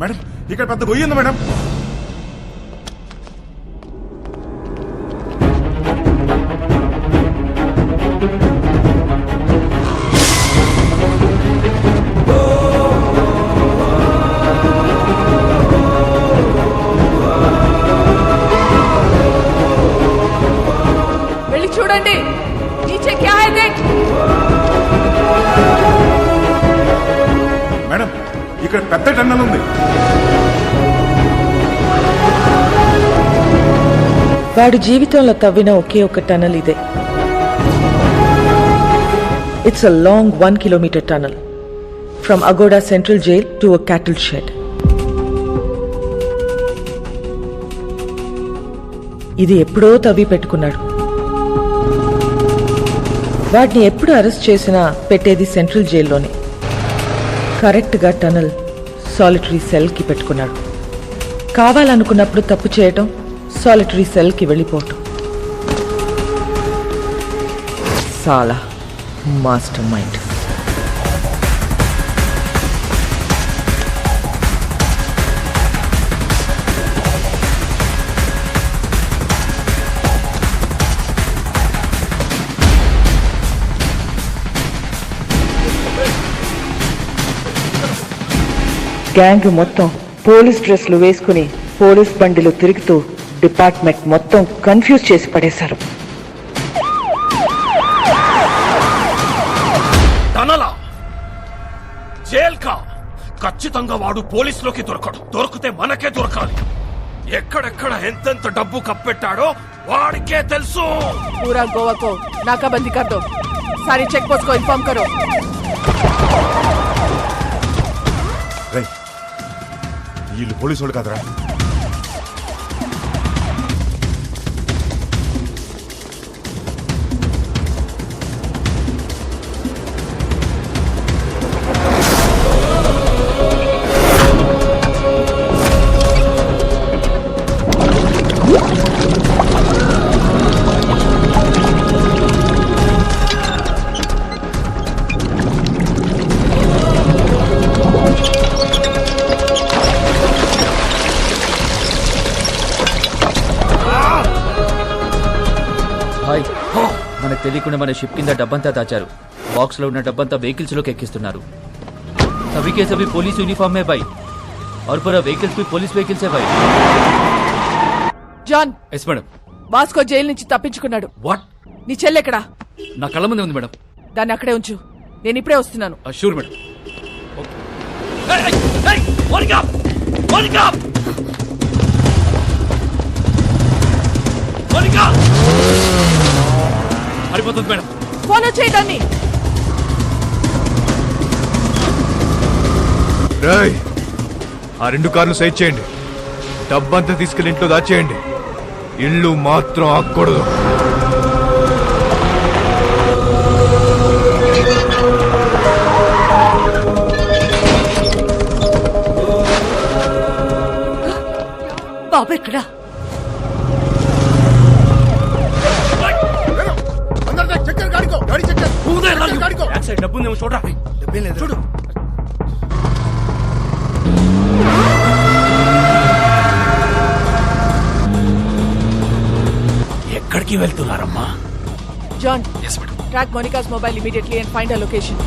మేడం, ఇక్కడ పెద్ద గొయ్యి ఉంది మేడం. చూడండి. नीचे क्या है देख. మేడం ఇక్కడ పెద్ద టన్నల్ ఉంది. వాడు జీవితంలో తవ్విన ఒకే ఒక టనల్ ఇదే. It's a long 1 kilometre tunnel from Aguada central jail to a cattle shed. ఇది ఎప్పుడో తవ్వి పెట్టుకున్నాడు. వాడిని ఎప్పుడు అరెస్ట్ చేసినా పెట్టేది సెంట్రల్ జైల్లోనే. కరెక్ట్గా టనల్ సాలిటరీ సెల్కి పెట్టుకున్నాడు. కావాలనుకున్నప్పుడు తప్పు చేయటం, సాలిటరీ సెల్కి వెళ్ళిపోవటం. సాలా మాస్టర్ మైండ్. గ్యాంగ్ మొత్తం పోలీస్ డ్రెస్లు వేసుకుని పోలీస్ బండిలో తిరుగుతూ డిపార్ట్మెంట్ మొత్తం కన్ఫ్యూజ్ చేసి పడేశారు. టనలా జైల్ కా ఖచ్చితంగా వాడు పోలీసులోకి దొరకడు. దొరికితే మనకే దొరకాలి. ఎక్కడెక్కడ ఎంతెంత డబ్బు కప్పెట్టాడో వాడికే తెలుసు. पूरा गोवा को नाकाबंदी कर दो. सारी चेक पोस्ट को इन्फॉर्म करो. వీళ్ళు పోలీసు వాళ్ళు కాదరా. మనకు తెలియకుండా మన షిప్ కింద డబ్బంతా దాచారు. బాక్స్ లో ఉన్న డబ్బంతా వెహికల్స్ లోకి ఎక్కిస్తున్నారు. सभी के सभी पुलिस यूनिफॉर्म में भाई और पूरा व्हीकल्स भी पुलिस व्हीकल्स है भाई. John, yes madam. Vasco jail నుంచి తప్పించుకున్నాడు. వాట్? నీ చెల్లెక్కడా? నా కళ్ళ ముందే ఉంది మేడం. దాన్ని అక్కడే ఉంచు, నేను ఇప్పుడే వస్తున్నాను. Sure madam. పడిపోతుంది మేడం. ఫాలో చేయడాన్ని. ఆ 2 కార్లు సైడ్ చేయండి. డబ్బంతా తీసుకెళ్లి ఇంట్లో దాచేయండి. ఇల్లు మాత్రం ఆగకూడదు. బాబు ఎక్కడా? డబ్బు చూడరా. చూడు. ఎక్కడికి వెళ్తున్నారమ్మా? John, track Monica's mobile immediately and find a location.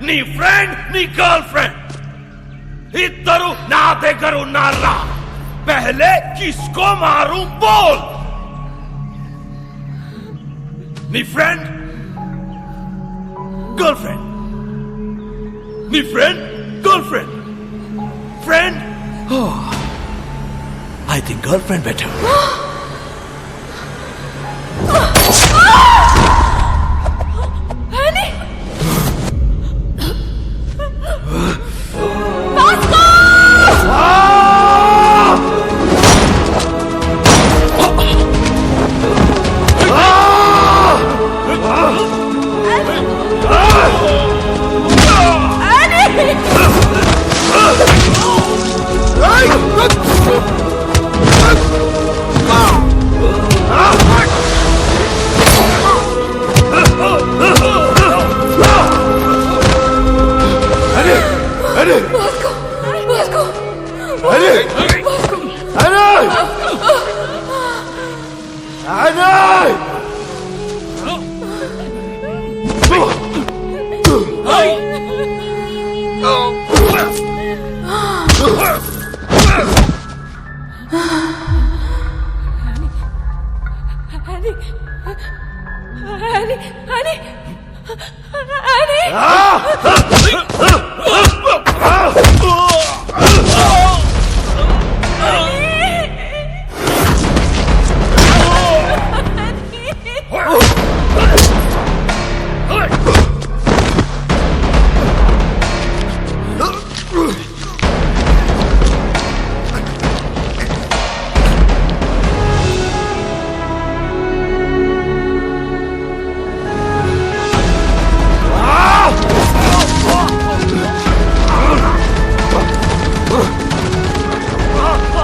నీ ఫ్రెండ్, నీ గర్ల్ ఫ్రెండ్ ఇద్దరు నా దగ్గర ఉన్నారా? पहले किसको मारूं बोल. नी फ्रेंड, गर्लफ्रेंड, नी friend, girlfriend, friend. I think girlfriend better. Ah!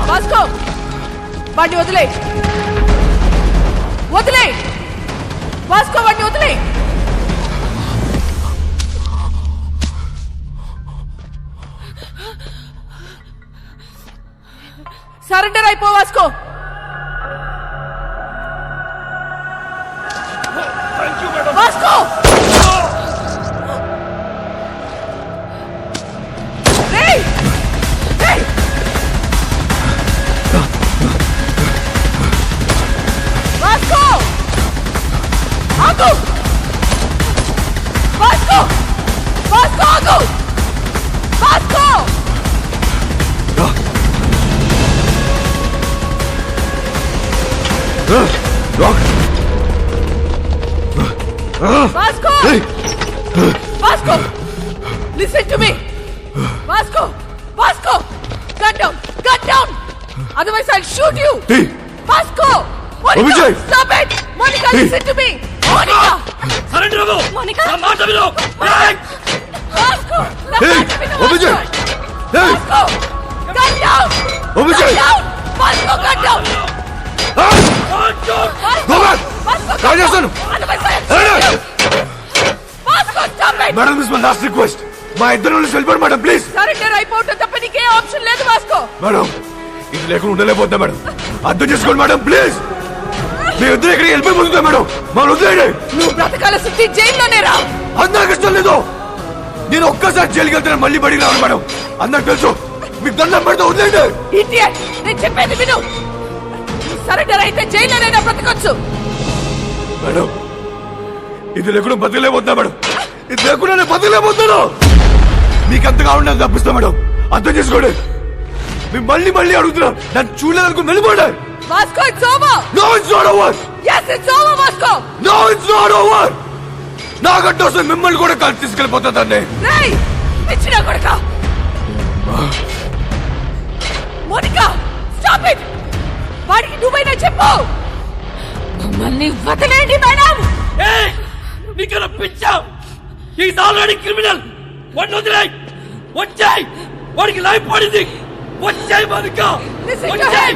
Vasco వాడిని వదిలే వాస్కో వాడిని వదిలే సరెండర్ అయిపో వాస్కో వాస్కో రేయ్ రేయ్ వాస్కో ఆగు వాస్కో వాస్కో ఆగు Vasco Vasco! Vasco! Listen to me! Vasco! Vasco! Gun down! Gun down! Otherwise I'll shoot you! Vasco! Monica! Stop it! Monica, listen to me! Monica! Surrender! Monica! Vasco! Vasco! Vasco! Gun down! Gun down! Vasco, gun down! Madam is my last request మా ఇద్దరు వెళ్ళిపోండి madam please surrender అయిపోవటం తప్ప నీకే option లేదు Vasco madam ఇది లేకుండా ఉండలేకపోతా madam అర్థం చేసుకోండి మేడం ప్లీజ్ మీ ఇద్దరు ఇక్కడికి వెళ్ళిపోతుందా మేడం మమ్మల్ని వదిలేయండి నువ్వు బ్రతకాల శుద్ధి జైల్లోనే రా అందరికి ఇష్టం లేదు నేను ఒక్కసారి జైలుకి వెళ్తాను మళ్ళీ బడికి రాను మేడం అందరికి తెలుసు మీకు దండం పెడితే వదిలేయండి ఇడియట్ నేను చెప్పేది విను సరెండర్ అయితే జైల్లోనైనా బ్రతకొచ్చు మేడం ఇది లేకుండా బతకలేకపోతున్నా మేడం ఇది లేకుండా నేను బతకలేకపోతున్నాను మీకు అంతగా ఉండదు తప్పిస్తా మేడం అర్థం చేసుకోండి మేము మళ్ళీ మళ్ళీ అడుగుతున్నా నన్ను చూడలేదనుకుని వెళ్ళిపోండి Vasco it's over no it's not over yes it's over Vasco no it's not over నాకంటే వస్తే మిమ్మల్ని కూడా కలిసి తీసుకెళ్ళిపోతా దాన్ని రేయ్ పిచ్చినా కొడుకా మోనికా స్టాప్ ఇట్ వాడికి నువ్వైనా చెప్పు మమ్మల్ని వదిలేండి మేడం నీకన్నా పిచ్చా ఈజ్ ఆల్రెడీ క్రిమినల్ వాడిని వదిలేయ్ వచ్చాయి వాడికి లైఫ్ పడింది వచ్చాయి మోనికా వచ్చాయి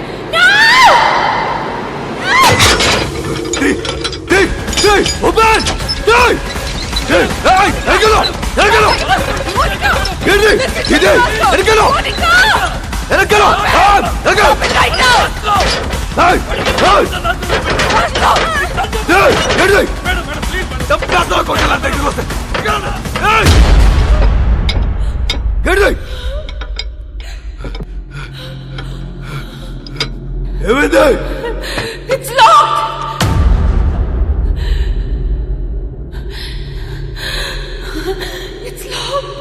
ఓపెన్ ఎరగలో ఇదే ఎరగలో ఎరగలో ఏమైంది It's locked! It's locked!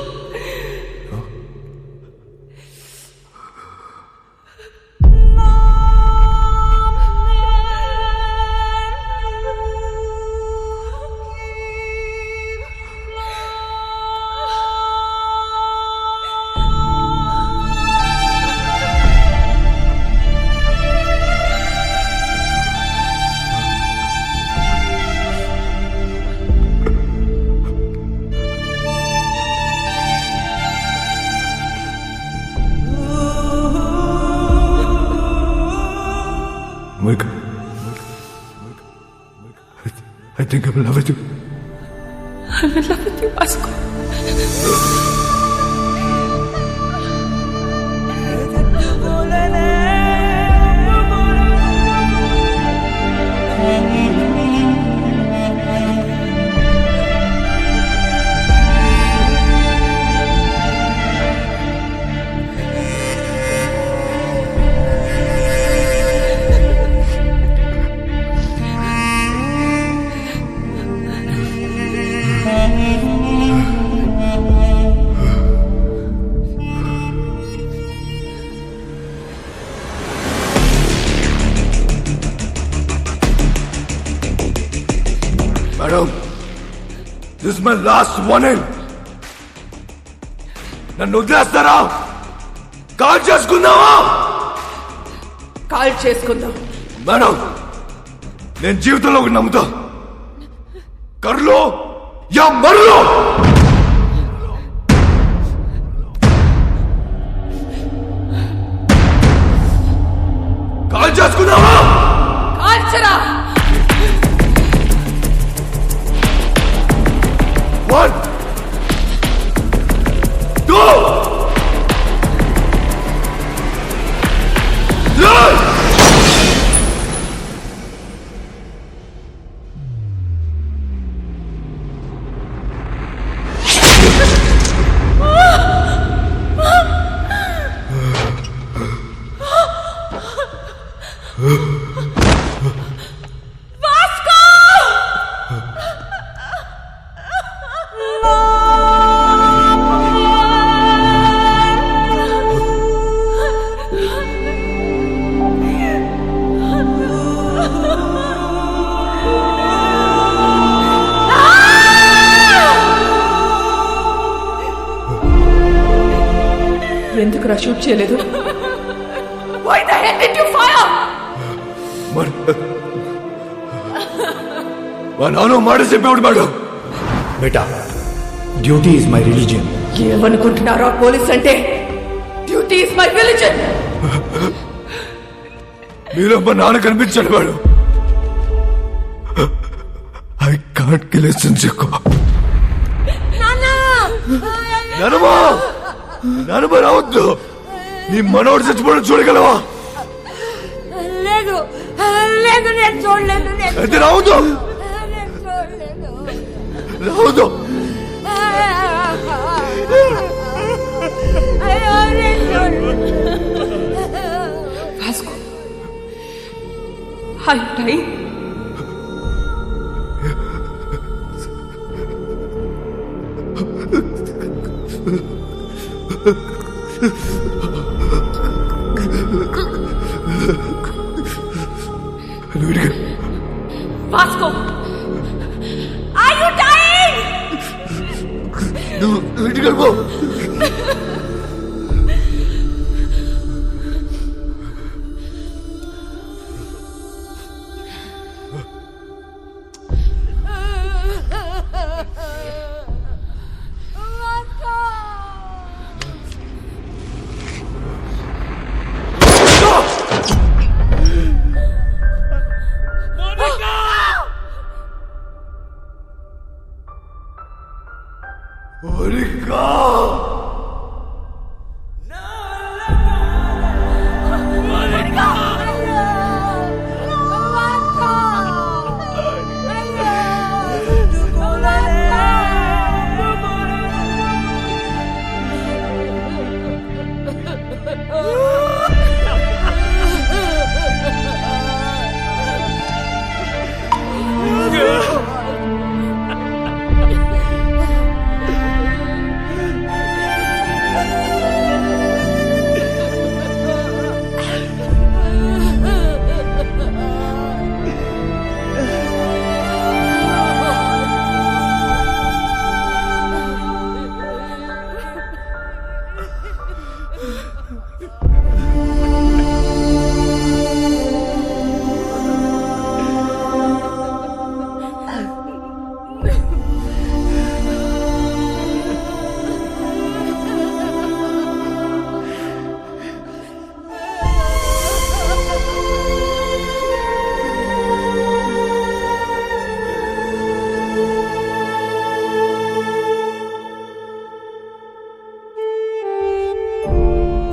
Monica, I think I'm in love with you. I'm in love with you, Vasco. Madam, this my last warning. నన్ను వదిలేస్తారా? కాల్ చేసుకుందామా? కాల్ చేసుకుందాం. మేడం, నేను జీవితంలో ఒకటి నమ్ముతా, కర్లో యా మర్లో. కాల్ చేసుకుందామా? కాల్చరా. 1 2 3. ఎందుకు షూట్ చేయలేదు? Why the hell did you fire? మా నాన్న మాట చెప్పేవాడు madam. Beta, duty is my religion. ఏమనుకుంటున్నారో పోలీస్ అంటే? Duty is my religion. మీలో మా నాన్న కనిపించాడు madam. I can't kill a sincere. నానమ్మా, నానమ్మ రావద్దు. నీ మనోడు చచ్చిపోవడం చూడగలవా? లేదు లేదు, నేను చూడలేదు. అయితే రావద్దు, రావద్దు. భాస్కో, are you dying? Vasco, are you dying? నువ్వు ఇంటికి వెళ్ళిపో.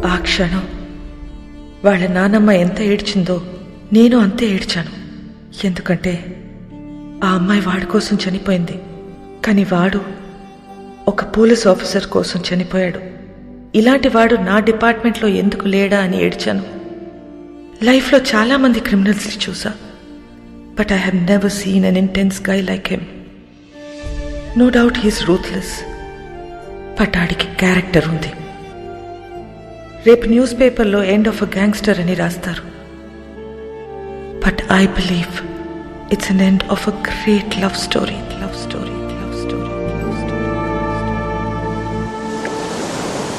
ఆ క్షణం వాళ్ళ నానమ్మ ఎంత ఏడ్చిందో నేను అంతే ఏడ్చాను. ఎందుకంటే ఆ అమ్మాయి వాడి కోసం చనిపోయింది, కానీ వాడు ఒక పోలీస్ ఆఫీసర్ కోసం చనిపోయాడు. ఇలాంటి వాడు నా డిపార్ట్మెంట్లో ఎందుకు లేడా అని ఏడ్చాను. లైఫ్లో చాలామంది క్రిమినల్స్ని చూసా, but I have never seen an intense guy like him. No doubt he's ruthless, but ఆడికి క్యారెక్టర్ ఉంది. రేపు న్యూస్ పేపర్లో ఎండ్ ఆఫ్ అ గ్యాంగ్స్టర్ అని రాస్తారు, but I believe it's an end of a great love story. Love story.